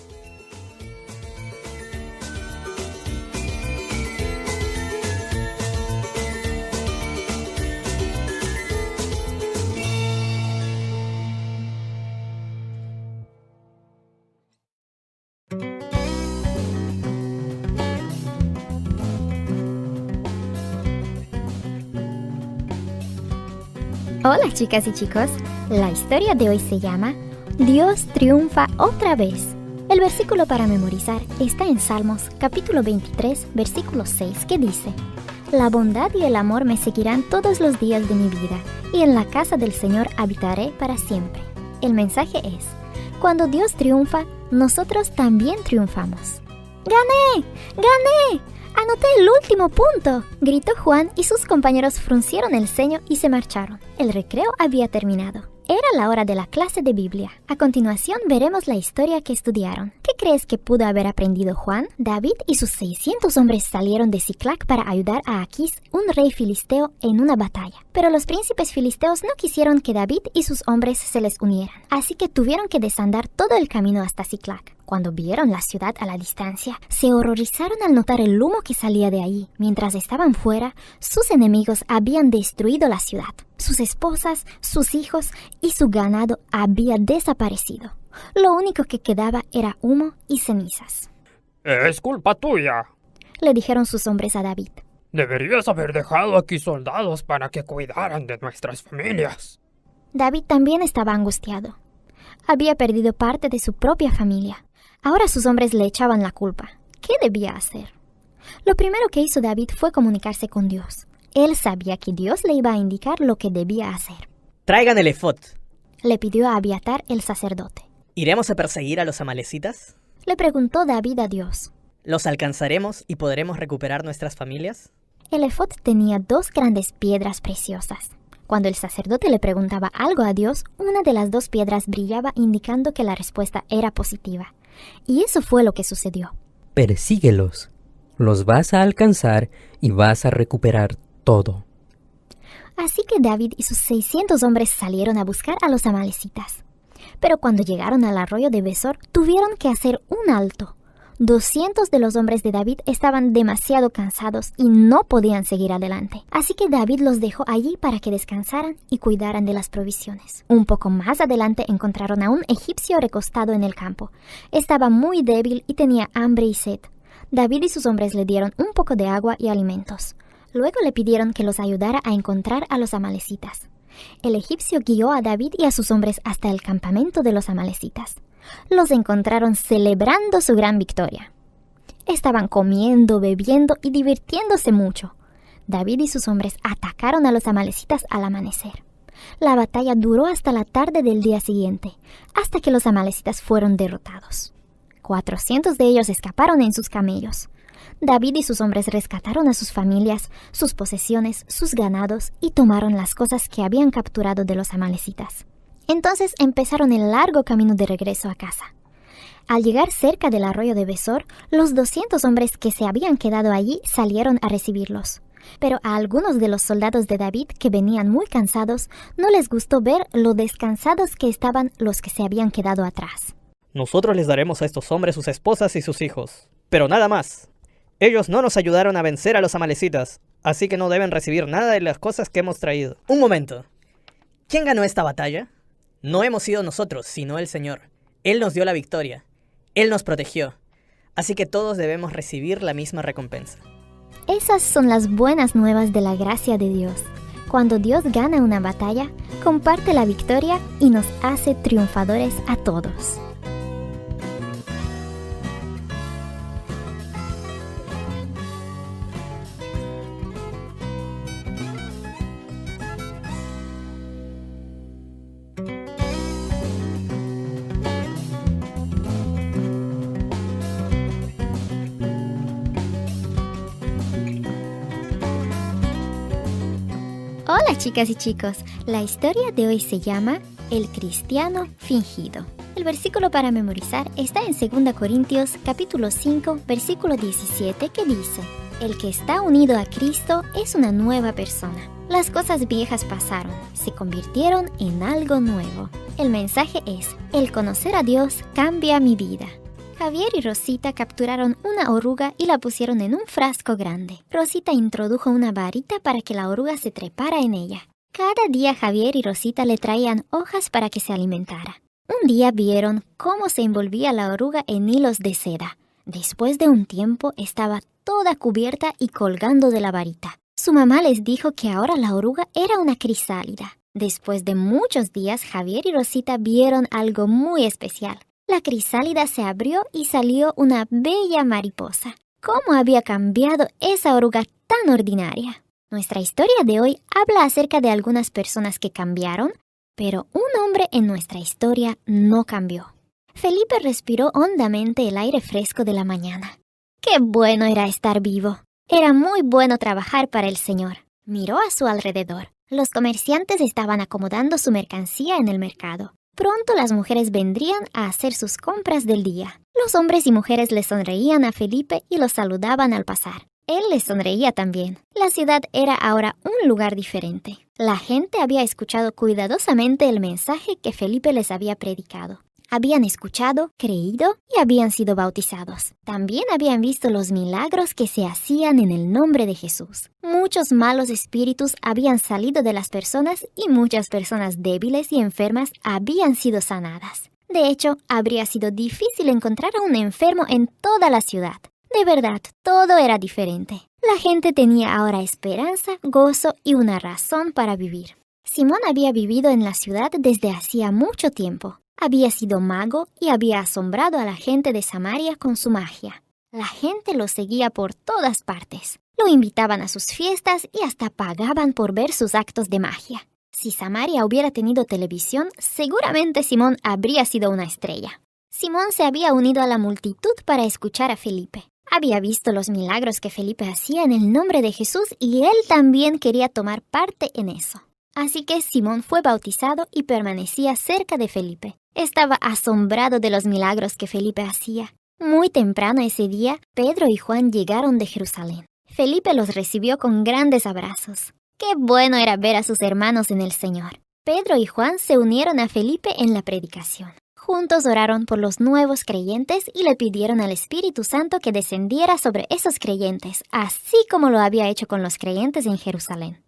Hola chicas y chicos, la historia de hoy se llama Dios triunfa otra vez. El versículo para memorizar está en Salmos capítulo 23, versículo 6, que dice: La bondad y el amor me seguirán todos los días de mi vida, y en la casa del Señor habitaré para siempre. El mensaje es: cuando Dios triunfa, nosotros también triunfamos. ¡Gané! ¡Gané! ¡Anoté el último punto!, gritó Juan y sus compañeros fruncieron el ceño y se marcharon. El recreo había terminado. Era la hora de la clase de Biblia. A continuación veremos la historia que estudiaron. ¿Qué crees que pudo haber aprendido Juan? David y sus 600 hombres salieron de Siclac para ayudar a Aquís, un rey filisteo, en una batalla. Pero los príncipes filisteos no quisieron que David y sus hombres se les unieran, así que tuvieron que desandar todo el camino hasta Siclac. Cuando vieron la ciudad a la distancia, se horrorizaron al notar el humo que salía de allí. Mientras estaban fuera, sus enemigos habían destruido la ciudad. Sus esposas, sus hijos y su ganado había desaparecido. Lo único que quedaba era humo y cenizas. Es culpa tuya. Le dijeron sus hombres a David. Deberías haber dejado aquí soldados para que cuidaran de nuestras familias. David también estaba angustiado. Había perdido parte de su propia familia. Ahora sus hombres le echaban la culpa. ¿Qué debía hacer? Lo primero que hizo David fue comunicarse con Dios. Él sabía que Dios le iba a indicar lo que debía hacer. Traigan el efod. Le pidió a Abiatar el sacerdote. ¿Iremos a perseguir a los amalecitas? Le preguntó David a Dios. ¿Los alcanzaremos y podremos recuperar nuestras familias? El efod tenía 2 grandes piedras preciosas. Cuando el sacerdote le preguntaba algo a Dios, una de las 2 piedras brillaba indicando que la respuesta era positiva. Y eso fue lo que sucedió. Persíguelos. Los vas a alcanzar y vas a recuperar todo. Así que David y sus 600 hombres salieron a buscar a los amalecitas. Pero cuando llegaron al arroyo de Besor, tuvieron que hacer un alto. 200 de los hombres de David estaban demasiado cansados y no podían seguir adelante. Así que David los dejó allí para que descansaran y cuidaran de las provisiones. Un poco más adelante encontraron a un egipcio recostado en el campo. Estaba muy débil y tenía hambre y sed. David y sus hombres le dieron un poco de agua y alimentos. Luego le pidieron que los ayudara a encontrar a los amalecitas. El egipcio guió a David y a sus hombres hasta el campamento de los amalecitas. Los encontraron celebrando su gran victoria. Estaban comiendo, bebiendo y divirtiéndose mucho. David y sus hombres atacaron a los amalecitas al amanecer. La batalla duró hasta la tarde del día siguiente, hasta que los amalecitas fueron derrotados. 400 de ellos escaparon en sus camellos. David y sus hombres rescataron a sus familias, sus posesiones, sus ganados y tomaron las cosas que habían capturado de los amalecitas. Entonces empezaron el largo camino de regreso a casa. Al llegar cerca del arroyo de Besor, los 200 hombres que se habían quedado allí salieron a recibirlos. Pero a algunos de los soldados de David, que venían muy cansados, no les gustó ver lo descansados que estaban los que se habían quedado atrás. Nosotros les daremos a estos hombres sus esposas y sus hijos, pero nada más. Ellos no nos ayudaron a vencer a los amalecitas, así que no deben recibir nada de las cosas que hemos traído. Un momento. ¿Quién ganó esta batalla? No hemos sido nosotros, sino el Señor. Él nos dio la victoria. Él nos protegió. Así que todos debemos recibir la misma recompensa. Esas son las buenas nuevas de la gracia de Dios. Cuando Dios gana una batalla, comparte la victoria y nos hace triunfadores a todos. Hola chicas y chicos, la historia de hoy se llama El cristiano fingido. El versículo para memorizar está en 2 Corintios capítulo 5, versículo 17 que dice: El que está unido a Cristo es una nueva persona. Las cosas viejas pasaron, se convirtieron en algo nuevo. El mensaje es: el conocer a Dios cambia mi vida. Javier y Rosita capturaron una oruga y la pusieron en un frasco grande. Rosita introdujo una varita para que la oruga se trepara en ella. Cada día Javier y Rosita le traían hojas para que se alimentara. Un día vieron cómo se envolvía la oruga en hilos de seda. Después de un tiempo estaba toda cubierta y colgando de la varita. Su mamá les dijo que ahora la oruga era una crisálida. Después de muchos días, Javier y Rosita vieron algo muy especial. La crisálida se abrió y salió una bella mariposa. ¿Cómo había cambiado esa oruga tan ordinaria? Nuestra historia de hoy habla acerca de algunas personas que cambiaron, pero un hombre en nuestra historia no cambió. Felipe respiró hondamente el aire fresco de la mañana. ¡Qué bueno era estar vivo! Era muy bueno trabajar para el Señor. Miró a su alrededor. Los comerciantes estaban acomodando su mercancía en el mercado. Pronto las mujeres vendrían a hacer sus compras del día. Los hombres y mujeres le sonreían a Felipe y lo saludaban al pasar. Él les sonreía también. La ciudad era ahora un lugar diferente. La gente había escuchado cuidadosamente el mensaje que Felipe les había predicado. Habían escuchado, creído y habían sido bautizados. También habían visto los milagros que se hacían en el nombre de Jesús. Muchos malos espíritus habían salido de las personas y muchas personas débiles y enfermas habían sido sanadas. De hecho, habría sido difícil encontrar a un enfermo en toda la ciudad. De verdad, todo era diferente. La gente tenía ahora esperanza, gozo y una razón para vivir. Simón había vivido en la ciudad desde hacía mucho tiempo. Había sido mago y había asombrado a la gente de Samaria con su magia. La gente lo seguía por todas partes. Lo invitaban a sus fiestas y hasta pagaban por ver sus actos de magia. Si Samaria hubiera tenido televisión, seguramente Simón habría sido una estrella. Simón se había unido a la multitud para escuchar a Felipe. Había visto los milagros que Felipe hacía en el nombre de Jesús y él también quería tomar parte en eso. Así que Simón fue bautizado y permanecía cerca de Felipe. Estaba asombrado de los milagros que Felipe hacía. Muy temprano ese día, Pedro y Juan llegaron de Jerusalén. Felipe los recibió con grandes abrazos. ¡Qué bueno era ver a sus hermanos en el Señor! Pedro y Juan se unieron a Felipe en la predicación. Juntos oraron por los nuevos creyentes y le pidieron al Espíritu Santo que descendiera sobre esos creyentes, así como lo había hecho con los creyentes en Jerusalén.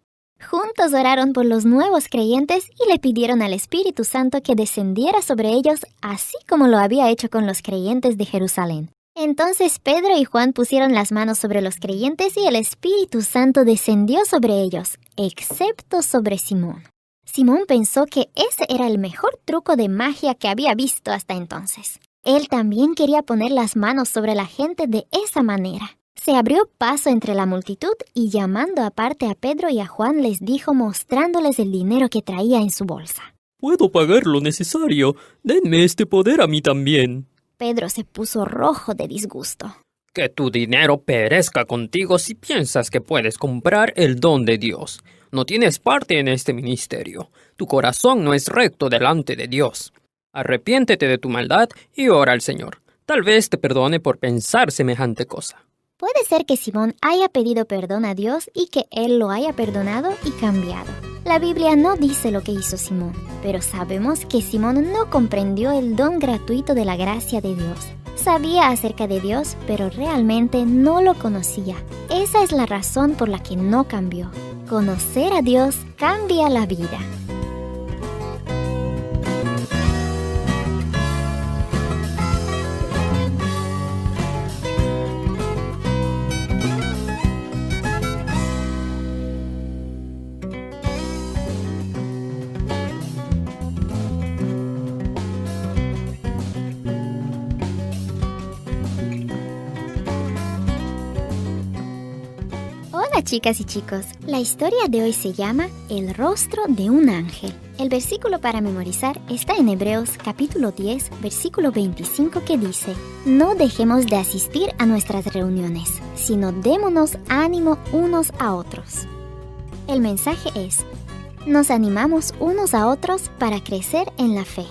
Juntos oraron por los nuevos creyentes y le pidieron al Espíritu Santo que descendiera sobre ellos, así como lo había hecho con los creyentes de Jerusalén. Entonces Pedro y Juan pusieron las manos sobre los creyentes y el Espíritu Santo descendió sobre ellos, excepto sobre Simón. Simón pensó que ese era el mejor truco de magia que había visto hasta entonces. Él también quería poner las manos sobre la gente de esa manera. Se abrió paso entre la multitud y llamando aparte a Pedro y a Juan les dijo mostrándoles el dinero que traía en su bolsa. Puedo pagar lo necesario. Denme este poder a mí también. Pedro se puso rojo de disgusto. Que tu dinero perezca contigo si piensas que puedes comprar el don de Dios. No tienes parte en este ministerio. Tu corazón no es recto delante de Dios. Arrepiéntete de tu maldad y ora al Señor. Tal vez te perdone por pensar semejante cosa. Puede ser que Simón haya pedido perdón a Dios y que Él lo haya perdonado y cambiado. La Biblia no dice lo que hizo Simón, pero sabemos que Simón no comprendió el don gratuito de la gracia de Dios. Sabía acerca de Dios, pero realmente no lo conocía. Esa es la razón por la que no cambió. Conocer a Dios cambia la vida. Hola chicas y chicos, la historia de hoy se llama El rostro de un ángel. El versículo para memorizar está en Hebreos capítulo 10, versículo 25 que dice: No dejemos de asistir a nuestras reuniones, sino démonos ánimo unos a otros. El mensaje es: nos animamos unos a otros para crecer en la fe.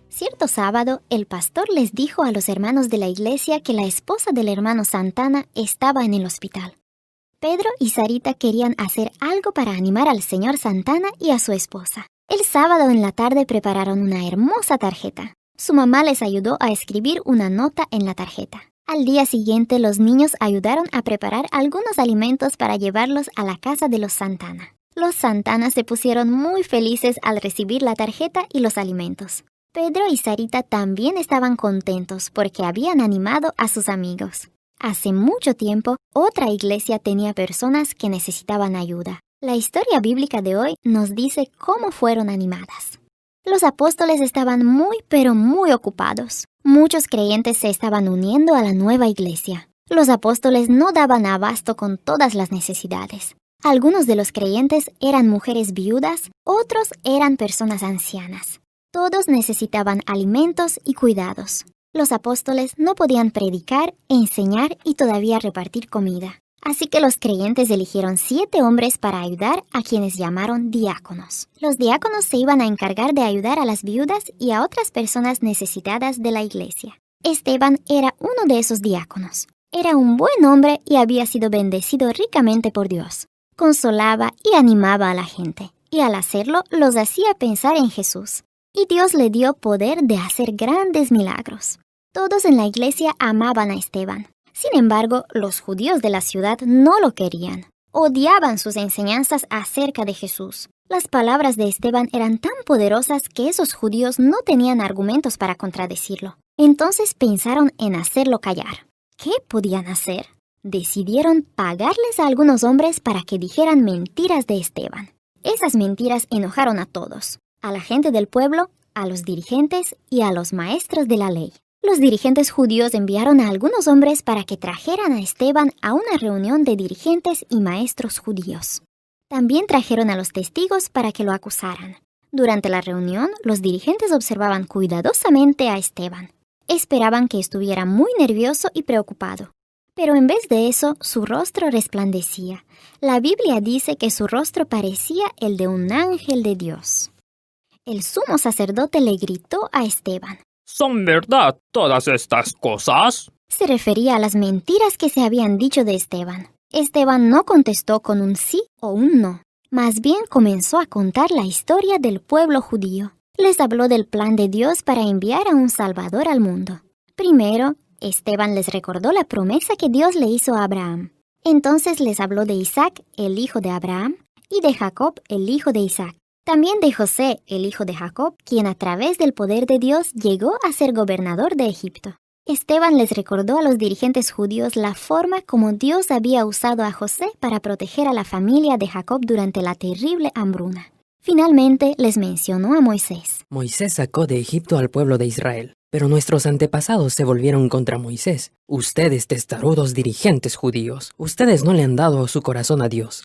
Cierto sábado, el pastor les dijo a los hermanos de la iglesia que la esposa del hermano Santana estaba en el hospital. Pedro y Sarita querían hacer algo para animar al señor Santana y a su esposa. El sábado en la tarde prepararon una hermosa tarjeta. Su mamá les ayudó a escribir una nota en la tarjeta. Al día siguiente, los niños ayudaron a preparar algunos alimentos para llevarlos a la casa de los Santana. Los Santana se pusieron muy felices al recibir la tarjeta y los alimentos. Pedro y Sarita también estaban contentos porque habían animado a sus amigos. Hace mucho tiempo, otra iglesia tenía personas que necesitaban ayuda. La historia bíblica de hoy nos dice cómo fueron animadas. Los apóstoles estaban pero muy ocupados. Muchos creyentes se estaban uniendo a la nueva iglesia. Los apóstoles no daban abasto con todas las necesidades. Algunos de los creyentes eran mujeres viudas, otros eran personas ancianas. Todos necesitaban alimentos y cuidados. Los apóstoles no podían predicar, enseñar y todavía repartir comida. Así que los creyentes eligieron 7 hombres para ayudar a quienes llamaron diáconos. Los diáconos se iban a encargar de ayudar a las viudas y a otras personas necesitadas de la iglesia. Esteban era uno de esos diáconos. Era un buen hombre y había sido bendecido ricamente por Dios. Consolaba y animaba a la gente, y al hacerlo los hacía pensar en Jesús. Y Dios le dio poder de hacer grandes milagros. Todos en la iglesia amaban a Esteban. Sin embargo, los judíos de la ciudad no lo querían. Odiaban sus enseñanzas acerca de Jesús. Las palabras de Esteban eran tan poderosas que esos judíos no tenían argumentos para contradecirlo. Entonces pensaron en hacerlo callar. ¿Qué podían hacer? Decidieron pagarles a algunos hombres para que dijeran mentiras de Esteban. Esas mentiras enojaron a todos. A la gente del pueblo, a los dirigentes y a los maestros de la ley. Los dirigentes judíos enviaron a algunos hombres para que trajeran a Esteban a una reunión de dirigentes y maestros judíos. También trajeron a los testigos para que lo acusaran. Durante la reunión, los dirigentes observaban cuidadosamente a Esteban. Esperaban que estuviera muy nervioso y preocupado. Pero en vez de eso, su rostro resplandecía. La Biblia dice que su rostro parecía el de un ángel de Dios. El sumo sacerdote le gritó a Esteban: ¿Son verdad todas estas cosas? Se refería a las mentiras que se habían dicho de Esteban. Esteban no contestó con un sí o un no. Más bien comenzó a contar la historia del pueblo judío. Les habló del plan de Dios para enviar a un Salvador al mundo. Primero, Esteban les recordó la promesa que Dios le hizo a Abraham. Entonces les habló de Isaac, el hijo de Abraham, y de Jacob, el hijo de Isaac. También de José, el hijo de Jacob, quien a través del poder de Dios llegó a ser gobernador de Egipto. Esteban les recordó a los dirigentes judíos la forma como Dios había usado a José para proteger a la familia de Jacob durante la terrible hambruna. Finalmente les mencionó a Moisés. Moisés sacó de Egipto al pueblo de Israel, pero nuestros antepasados se volvieron contra Moisés. Ustedes, testarudos dirigentes judíos, ustedes no le han dado su corazón a Dios.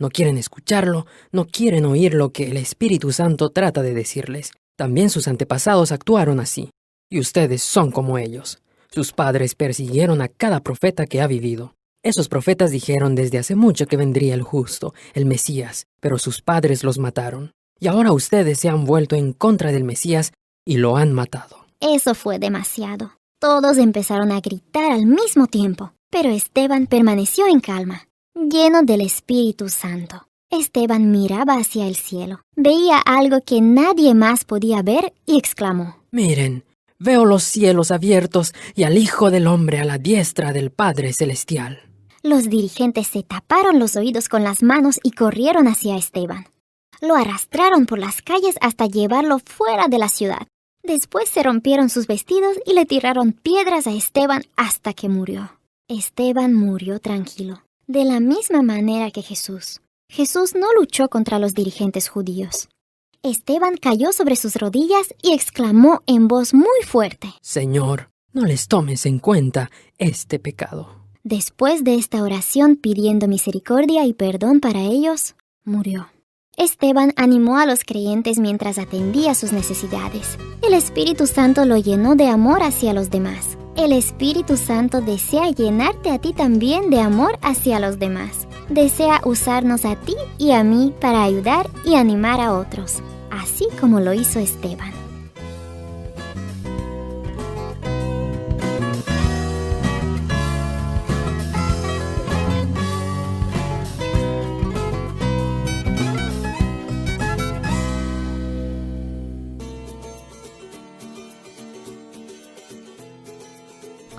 No quieren escucharlo, no quieren oír lo que el Espíritu Santo trata de decirles. También sus antepasados actuaron así, y ustedes son como ellos. Sus padres persiguieron a cada profeta que ha vivido. Esos profetas dijeron desde hace mucho que vendría el justo, el Mesías, pero sus padres los mataron. Y ahora ustedes se han vuelto en contra del Mesías y lo han matado. Eso fue demasiado. Todos empezaron a gritar al mismo tiempo, pero Esteban permaneció en calma, lleno del Espíritu Santo. Esteban miraba hacia el cielo, veía algo que nadie más podía ver y exclamó: Miren, veo los cielos abiertos y al Hijo del Hombre a la diestra del Padre Celestial. Los dirigentes se taparon los oídos con las manos y corrieron hacia Esteban. Lo arrastraron por las calles hasta llevarlo fuera de la ciudad. Después se rompieron sus vestidos y le tiraron piedras a Esteban hasta que murió. Esteban murió tranquilo, de la misma manera que Jesús. Jesús no luchó contra los dirigentes judíos. Esteban cayó sobre sus rodillas y exclamó en voz muy fuerte: Señor, no les tomes en cuenta este pecado. Después de esta oración pidiendo misericordia y perdón para ellos, murió. Esteban animó a los creyentes mientras atendía sus necesidades. El Espíritu Santo lo llenó de amor hacia los demás. El Espíritu Santo desea llenarte a ti también de amor hacia los demás. Desea usarnos a ti y a mí para ayudar y animar a otros, así como lo hizo Esteban.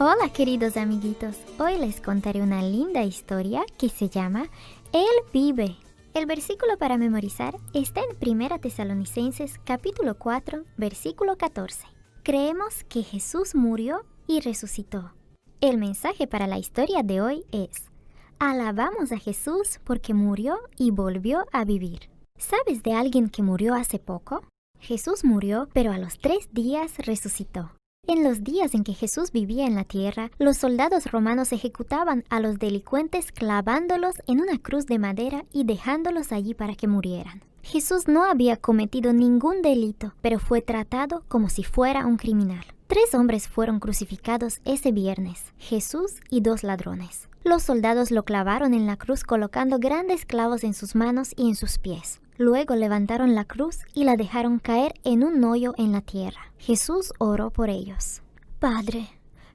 Hola queridos amiguitos, hoy les contaré una linda historia que se llama Él vive. El versículo para memorizar está en 1 Tesalonicenses capítulo 4, versículo 14. Creemos que Jesús murió y resucitó. El mensaje para la historia de hoy es: alabamos a Jesús porque murió y volvió a vivir. ¿Sabes de alguien que murió hace poco? Jesús murió, pero a los 3 días resucitó. En los días en que Jesús vivía en la tierra, los soldados romanos ejecutaban a los delincuentes clavándolos en una cruz de madera y dejándolos allí para que murieran. Jesús no había cometido ningún delito, pero fue tratado como si fuera un criminal. 3 hombres fueron crucificados ese viernes, Jesús y 2 ladrones. Los soldados lo clavaron en la cruz colocando grandes clavos en sus manos y en sus pies. Luego levantaron la cruz y la dejaron caer en un hoyo en la tierra. Jesús oró por ellos. Padre,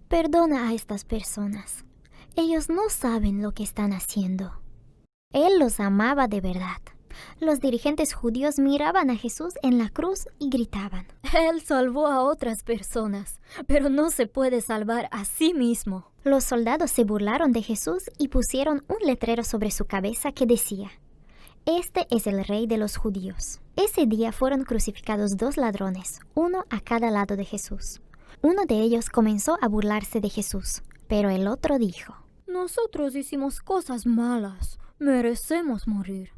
perdona a estas personas. Ellos no saben lo que están haciendo. Él los amaba de verdad. Los dirigentes judíos miraban a Jesús en la cruz y gritaban: Él salvó a otras personas, pero no se puede salvar a sí mismo. Los soldados se burlaron de Jesús y pusieron un letrero sobre su cabeza que decía: Este es el rey de los judíos. Ese día fueron crucificados 2 ladrones, uno a cada lado de Jesús. Uno de ellos comenzó a burlarse de Jesús, pero el otro dijo: Nosotros hicimos cosas malas, merecemos morir.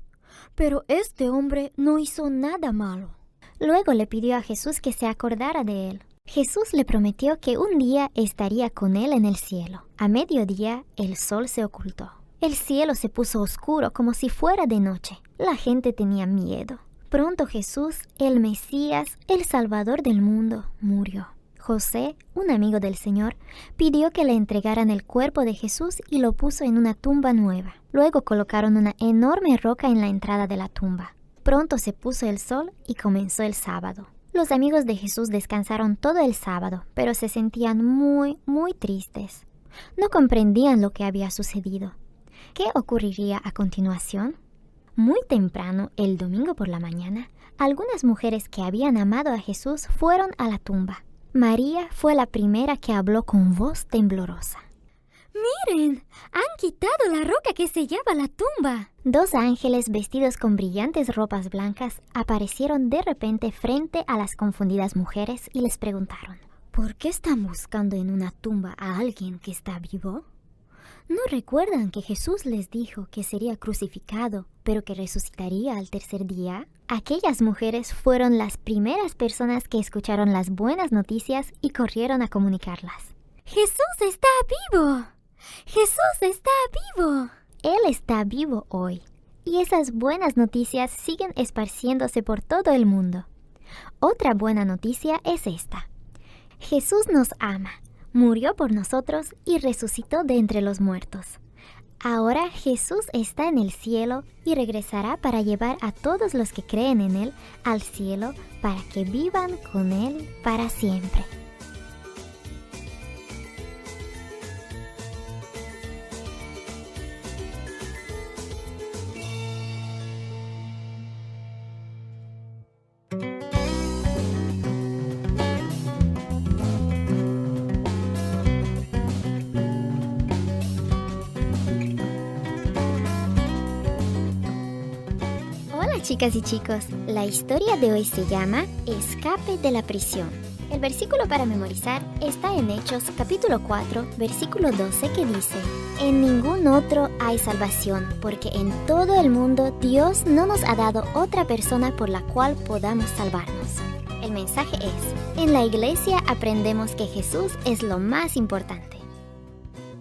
Pero este hombre no hizo nada malo. Luego le pidió a Jesús que se acordara de él. Jesús le prometió que un día estaría con él en el cielo. A mediodía, el sol se ocultó. El cielo se puso oscuro como si fuera de noche. La gente tenía miedo. Pronto Jesús, el Mesías, el Salvador del mundo, murió. José, un amigo del Señor, pidió que le entregaran el cuerpo de Jesús y lo puso en una tumba nueva. Luego colocaron una enorme roca en la entrada de la tumba. Pronto se puso el sol y comenzó el sábado. Los amigos de Jesús descansaron todo el sábado, pero se sentían muy tristes. No comprendían lo que había sucedido. ¿Qué ocurriría a continuación? Muy temprano, el domingo por la mañana, algunas mujeres que habían amado a Jesús fueron a la tumba. María fue la primera que habló con voz temblorosa. ¡Miren! ¡Han quitado la roca que sellaba la tumba! 2 ángeles vestidos con brillantes ropas blancas aparecieron de repente frente a las confundidas mujeres y les preguntaron: ¿Por qué están buscando en una tumba a alguien que está vivo? ¿No recuerdan que Jesús les dijo que sería crucificado, pero que resucitaría al 3er día? Aquellas mujeres fueron las primeras personas que escucharon las buenas noticias y corrieron a comunicarlas. ¡Jesús está vivo! ¡Jesús está vivo! Él está vivo hoy, y esas buenas noticias siguen esparciéndose por todo el mundo. Otra buena noticia es esta. Jesús nos ama, murió por nosotros y resucitó de entre los muertos. Ahora Jesús está en el cielo y regresará para llevar a todos los que creen en Él al cielo para que vivan con Él para siempre. Hola chicas y chicos, la historia de hoy se llama Escape de la prisión. El versículo para memorizar está en Hechos capítulo 4, versículo 12 que dice: En ningún otro hay salvación, porque en todo el mundo Dios no nos ha dado otra persona por la cual podamos salvarnos. El mensaje es: en la iglesia aprendemos que Jesús es lo más importante.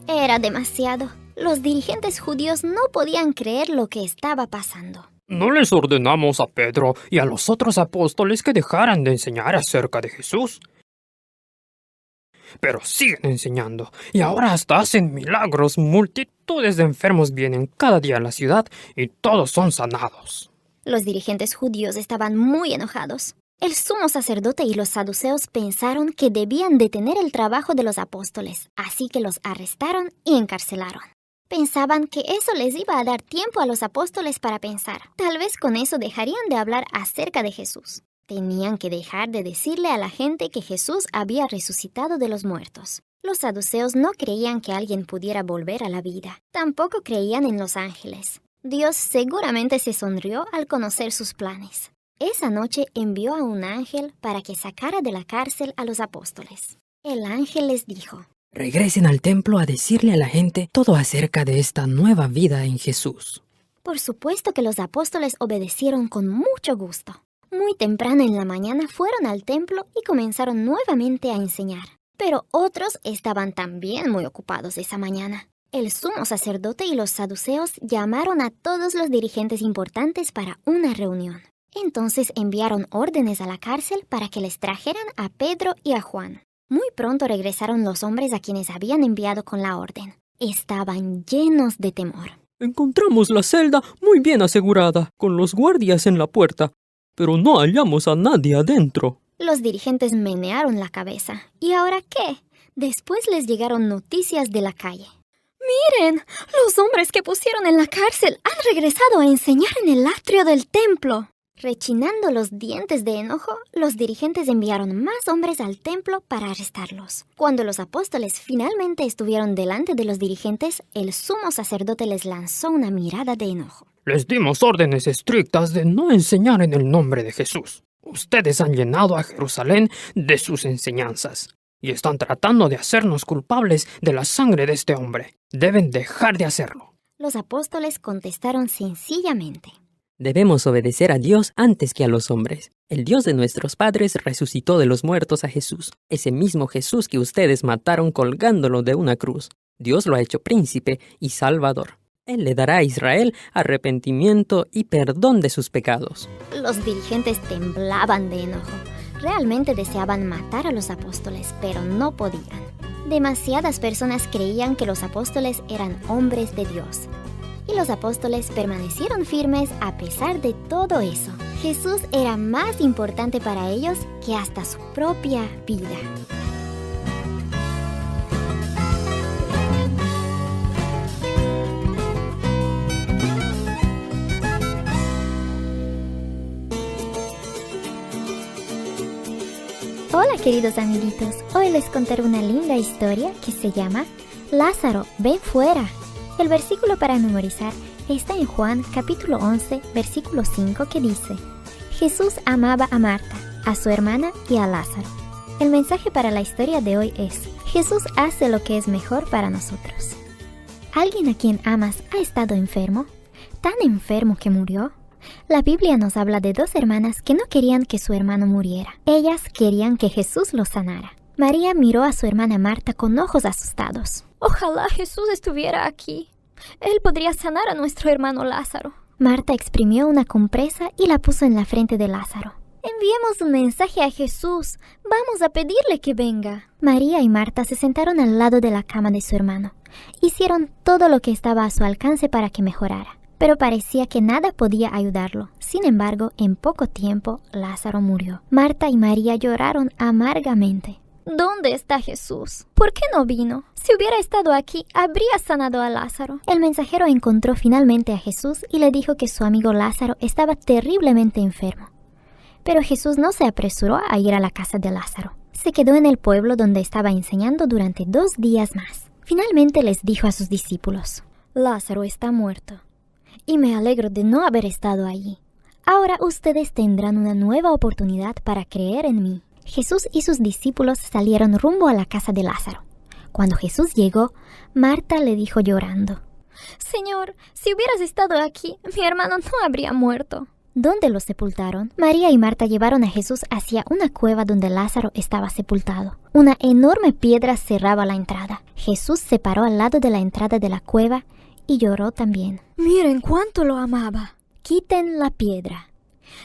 Era demasiado. Los dirigentes judíos no podían creer lo que estaba pasando. ¿No les ordenamos a Pedro y a los otros apóstoles que dejaran de enseñar acerca de Jesús? Pero siguen enseñando, y ahora hasta hacen milagros. Multitudes de enfermos vienen cada día a la ciudad y todos son sanados. Los dirigentes judíos estaban muy enojados. El sumo sacerdote y los saduceos pensaron que debían detener el trabajo de los apóstoles, así que los arrestaron y encarcelaron. Pensaban que eso les iba a dar tiempo a los apóstoles para pensar. Tal vez con eso dejarían de hablar acerca de Jesús. Tenían que dejar de decirle a la gente que Jesús había resucitado de los muertos. Los saduceos no creían que alguien pudiera volver a la vida. Tampoco creían en los ángeles. Dios seguramente se sonrió al conocer sus planes. Esa noche envió a un ángel para que sacara de la cárcel a los apóstoles. El ángel les dijo: Regresen al templo a decirle a la gente todo acerca de esta nueva vida en Jesús. Por supuesto que los apóstoles obedecieron con mucho gusto. Muy temprano en la mañana fueron al templo y comenzaron nuevamente a enseñar. Pero otros estaban también muy ocupados esa mañana. El sumo sacerdote y los saduceos llamaron a todos los dirigentes importantes para una reunión. Entonces enviaron órdenes a la cárcel para que les trajeran a Pedro y a Juan. Muy pronto regresaron los hombres a quienes habían enviado con la orden. Estaban llenos de temor. Encontramos la celda muy bien asegurada, con los guardias en la puerta, pero no hallamos a nadie adentro. Los dirigentes menearon la cabeza. ¿Y ahora qué? Después les llegaron noticias de la calle. ¡Miren! Los hombres que pusieron en la cárcel han regresado a enseñar en el atrio del templo. Rechinando los dientes de enojo, los dirigentes enviaron más hombres al templo para arrestarlos. Cuando los apóstoles finalmente estuvieron delante de los dirigentes, el sumo sacerdote les lanzó una mirada de enojo. Les dimos órdenes estrictas de no enseñar en el nombre de Jesús. Ustedes han llenado a Jerusalén de sus enseñanzas y están tratando de hacernos culpables de la sangre de este hombre. Deben dejar de hacerlo. Los apóstoles contestaron sencillamente: Debemos obedecer a Dios antes que a los hombres. El Dios de nuestros padres resucitó de los muertos a Jesús, ese mismo Jesús que ustedes mataron colgándolo de una cruz. Dios lo ha hecho príncipe y salvador. Él le dará a Israel arrepentimiento y perdón de sus pecados. Los dirigentes temblaban de enojo. Realmente deseaban matar a los apóstoles, pero no podían. Demasiadas personas creían que los apóstoles eran hombres de Dios. Y los apóstoles permanecieron firmes a pesar de todo eso. Jesús era más importante para ellos que hasta su propia vida. Hola queridos amiguitos, hoy les contaré una linda historia que se llama Lázaro, ven fuera. El versículo para memorizar está en Juan capítulo 11, versículo 5 que dice: Jesús amaba a Marta, a su hermana y a Lázaro. El mensaje para la historia de hoy es: Jesús hace lo que es mejor para nosotros. ¿Alguien a quien amas ha estado enfermo? ¿Tan enfermo que murió? La Biblia nos habla de dos hermanas que no querían que su hermano muriera. Ellas querían que Jesús los sanara. María miró a su hermana Marta con ojos asustados. Ojalá Jesús estuviera aquí. Él podría sanar a nuestro hermano Lázaro. Marta exprimió una compresa y la puso en la frente de Lázaro. Enviemos un mensaje a Jesús. Vamos a pedirle que venga. María y Marta se sentaron al lado de la cama de su hermano. Hicieron todo lo que estaba a su alcance para que mejorara, pero parecía que nada podía ayudarlo. Sin embargo, en poco tiempo, Lázaro murió. Marta y María lloraron amargamente. ¿Dónde está Jesús? ¿Por qué no vino? Si hubiera estado aquí, habría sanado a Lázaro. El mensajero encontró finalmente a Jesús y le dijo que su amigo Lázaro estaba terriblemente enfermo. Pero Jesús no se apresuró a ir a la casa de Lázaro. Se quedó en el pueblo donde estaba enseñando durante 2 días más. Finalmente les dijo a sus discípulos: Lázaro está muerto, y me alegro de no haber estado allí. Ahora ustedes tendrán una nueva oportunidad para creer en mí. Jesús y sus discípulos salieron rumbo a la casa de Lázaro. Cuando Jesús llegó, Marta le dijo llorando: Señor, si hubieras estado aquí, mi hermano no habría muerto. ¿Dónde lo sepultaron? María y Marta llevaron a Jesús hacia una cueva donde Lázaro estaba sepultado. Una enorme piedra cerraba la entrada. Jesús se paró al lado de la entrada de la cueva y lloró también. Miren cuánto lo amaba. Quiten la piedra.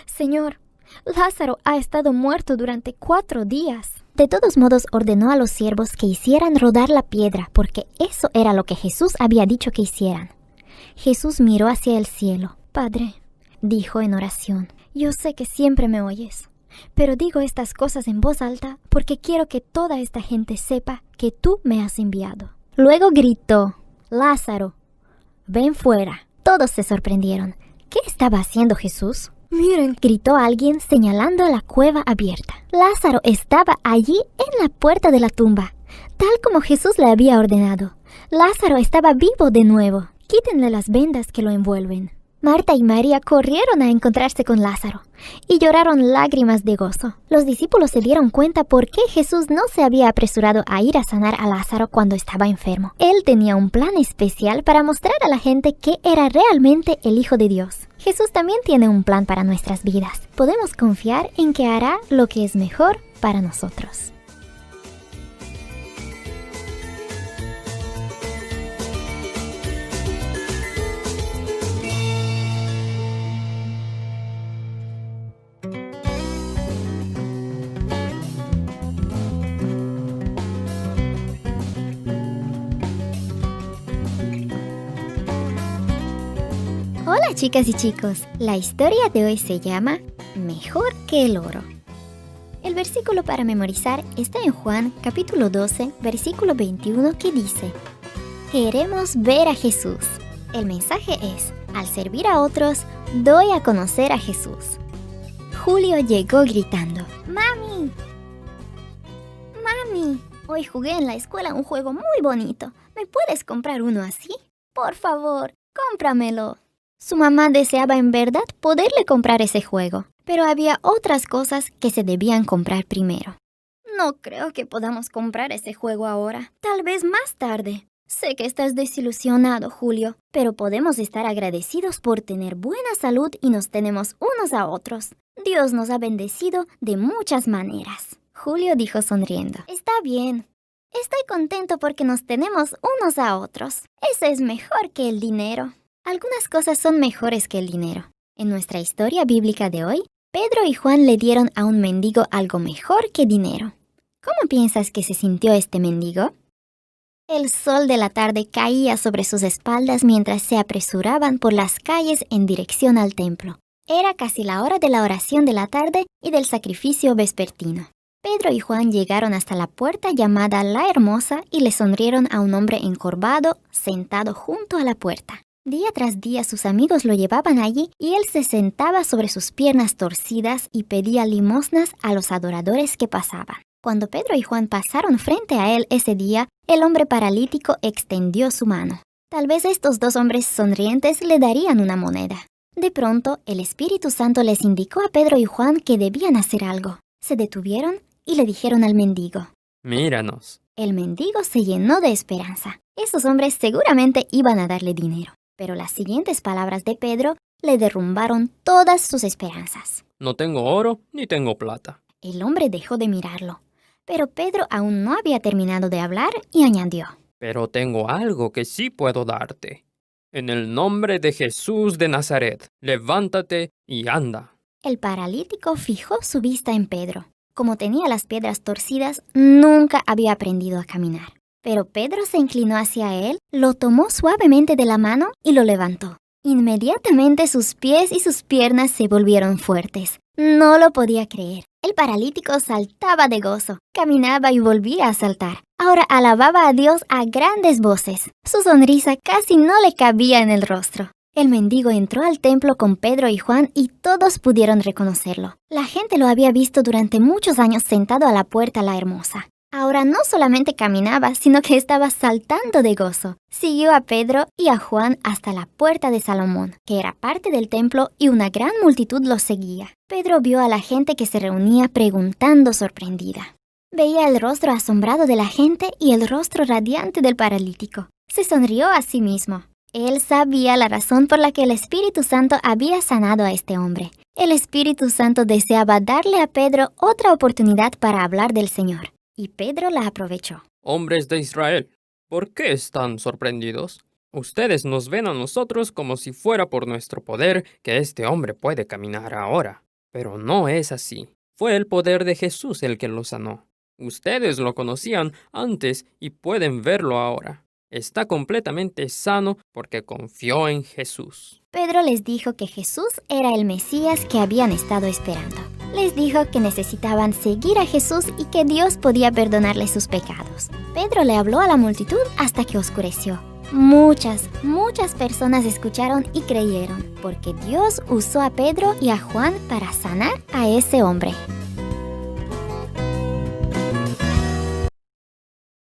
Señor, Lázaro ha estado muerto durante 4 días. De todos modos ordenó a los siervos que hicieran rodar la piedra, porque eso era lo que Jesús había dicho que hicieran. Jesús miró hacia el cielo. Padre, dijo en oración, yo sé que siempre me oyes, pero digo estas cosas en voz alta porque quiero que toda esta gente sepa que tú me has enviado. Luego gritó: Lázaro, ven fuera. Todos se sorprendieron. ¿Qué estaba haciendo Jesús? Miren, gritó alguien señalando la cueva abierta. Lázaro estaba allí en la puerta de la tumba, tal como Jesús le había ordenado. Lázaro estaba vivo de nuevo. Quítenle las vendas que lo envuelven. Marta y María corrieron a encontrarse con Lázaro y lloraron lágrimas de gozo. Los discípulos se dieron cuenta por qué Jesús no se había apresurado a ir a sanar a Lázaro cuando estaba enfermo. Él tenía un plan especial para mostrar a la gente que era realmente el Hijo de Dios. Jesús también tiene un plan para nuestras vidas. Podemos confiar en que hará lo que es mejor para nosotros. Hola chicas y chicos, la historia de hoy se llama Mejor que el oro. El versículo para memorizar está en Juan capítulo 12, versículo 21 que dice: Queremos ver a Jesús. El mensaje es: al servir a otros, doy a conocer a Jesús. Julio llegó gritando: ¡Mami! ¡Mami! Hoy jugué en la escuela un juego muy bonito. ¿Me puedes comprar uno así? Por favor, cómpramelo. Su mamá deseaba en verdad poderle comprar ese juego, pero había otras cosas que se debían comprar primero. No creo que podamos comprar ese juego ahora. Tal vez más tarde. Sé que estás desilusionado, Julio, pero podemos estar agradecidos por tener buena salud y nos tenemos unos a otros. Dios nos ha bendecido de muchas maneras. Julio dijo sonriendo: Está bien. Estoy contento porque nos tenemos unos a otros. Eso es mejor que el dinero. Algunas cosas son mejores que el dinero. En nuestra historia bíblica de hoy, Pedro y Juan le dieron a un mendigo algo mejor que dinero. ¿Cómo piensas que se sintió este mendigo? El sol de la tarde caía sobre sus espaldas mientras se apresuraban por las calles en dirección al templo. Era casi la hora de la oración de la tarde y del sacrificio vespertino. Pedro y Juan llegaron hasta la puerta llamada La Hermosa y le sonrieron a un hombre encorvado sentado junto a la puerta. Día tras día sus amigos lo llevaban allí y él se sentaba sobre sus piernas torcidas y pedía limosnas a los adoradores que pasaban. Cuando Pedro y Juan pasaron frente a él ese día, el hombre paralítico extendió su mano. Tal vez estos dos hombres sonrientes le darían una moneda. De pronto, el Espíritu Santo les indicó a Pedro y Juan que debían hacer algo. Se detuvieron y le dijeron al mendigo: Míranos. El mendigo se llenó de esperanza. Esos hombres seguramente iban a darle dinero. Pero las siguientes palabras de Pedro le derrumbaron todas sus esperanzas. No tengo oro ni tengo plata. El hombre dejó de mirarlo, pero Pedro aún no había terminado de hablar y añadió: Pero tengo algo que sí puedo darte. En el nombre de Jesús de Nazaret, levántate y anda. El paralítico fijó su vista en Pedro. Como tenía las piedras torcidas, nunca había aprendido a caminar. Pero Pedro se inclinó hacia él, lo tomó suavemente de la mano y lo levantó. Inmediatamente sus pies y sus piernas se volvieron fuertes. No lo podía creer. El paralítico saltaba de gozo, caminaba y volvía a saltar. Ahora alababa a Dios a grandes voces. Su sonrisa casi no le cabía en el rostro. El mendigo entró al templo con Pedro y Juan y todos pudieron reconocerlo. La gente lo había visto durante muchos años sentado a la puerta La Hermosa. Ahora no solamente caminaba, sino que estaba saltando de gozo. Siguió a Pedro y a Juan hasta la puerta de Salomón, que era parte del templo, y una gran multitud los seguía. Pedro vio a la gente que se reunía preguntando sorprendida. Veía el rostro asombrado de la gente y el rostro radiante del paralítico. Se sonrió a sí mismo. Él sabía la razón por la que el Espíritu Santo había sanado a este hombre. El Espíritu Santo deseaba darle a Pedro otra oportunidad para hablar del Señor. Y Pedro la aprovechó. Hombres de Israel, ¿por qué están sorprendidos? Ustedes nos ven a nosotros como si fuera por nuestro poder que este hombre puede caminar ahora. Pero no es así. Fue el poder de Jesús el que lo sanó. Ustedes lo conocían antes y pueden verlo ahora. Está completamente sano porque confió en Jesús. Pedro les dijo que Jesús era el Mesías que habían estado esperando. Les dijo que necesitaban seguir a Jesús y que Dios podía perdonarles sus pecados. Pedro le habló a la multitud hasta que oscureció. Muchas personas escucharon y creyeron, porque Dios usó a Pedro y a Juan para sanar a ese hombre.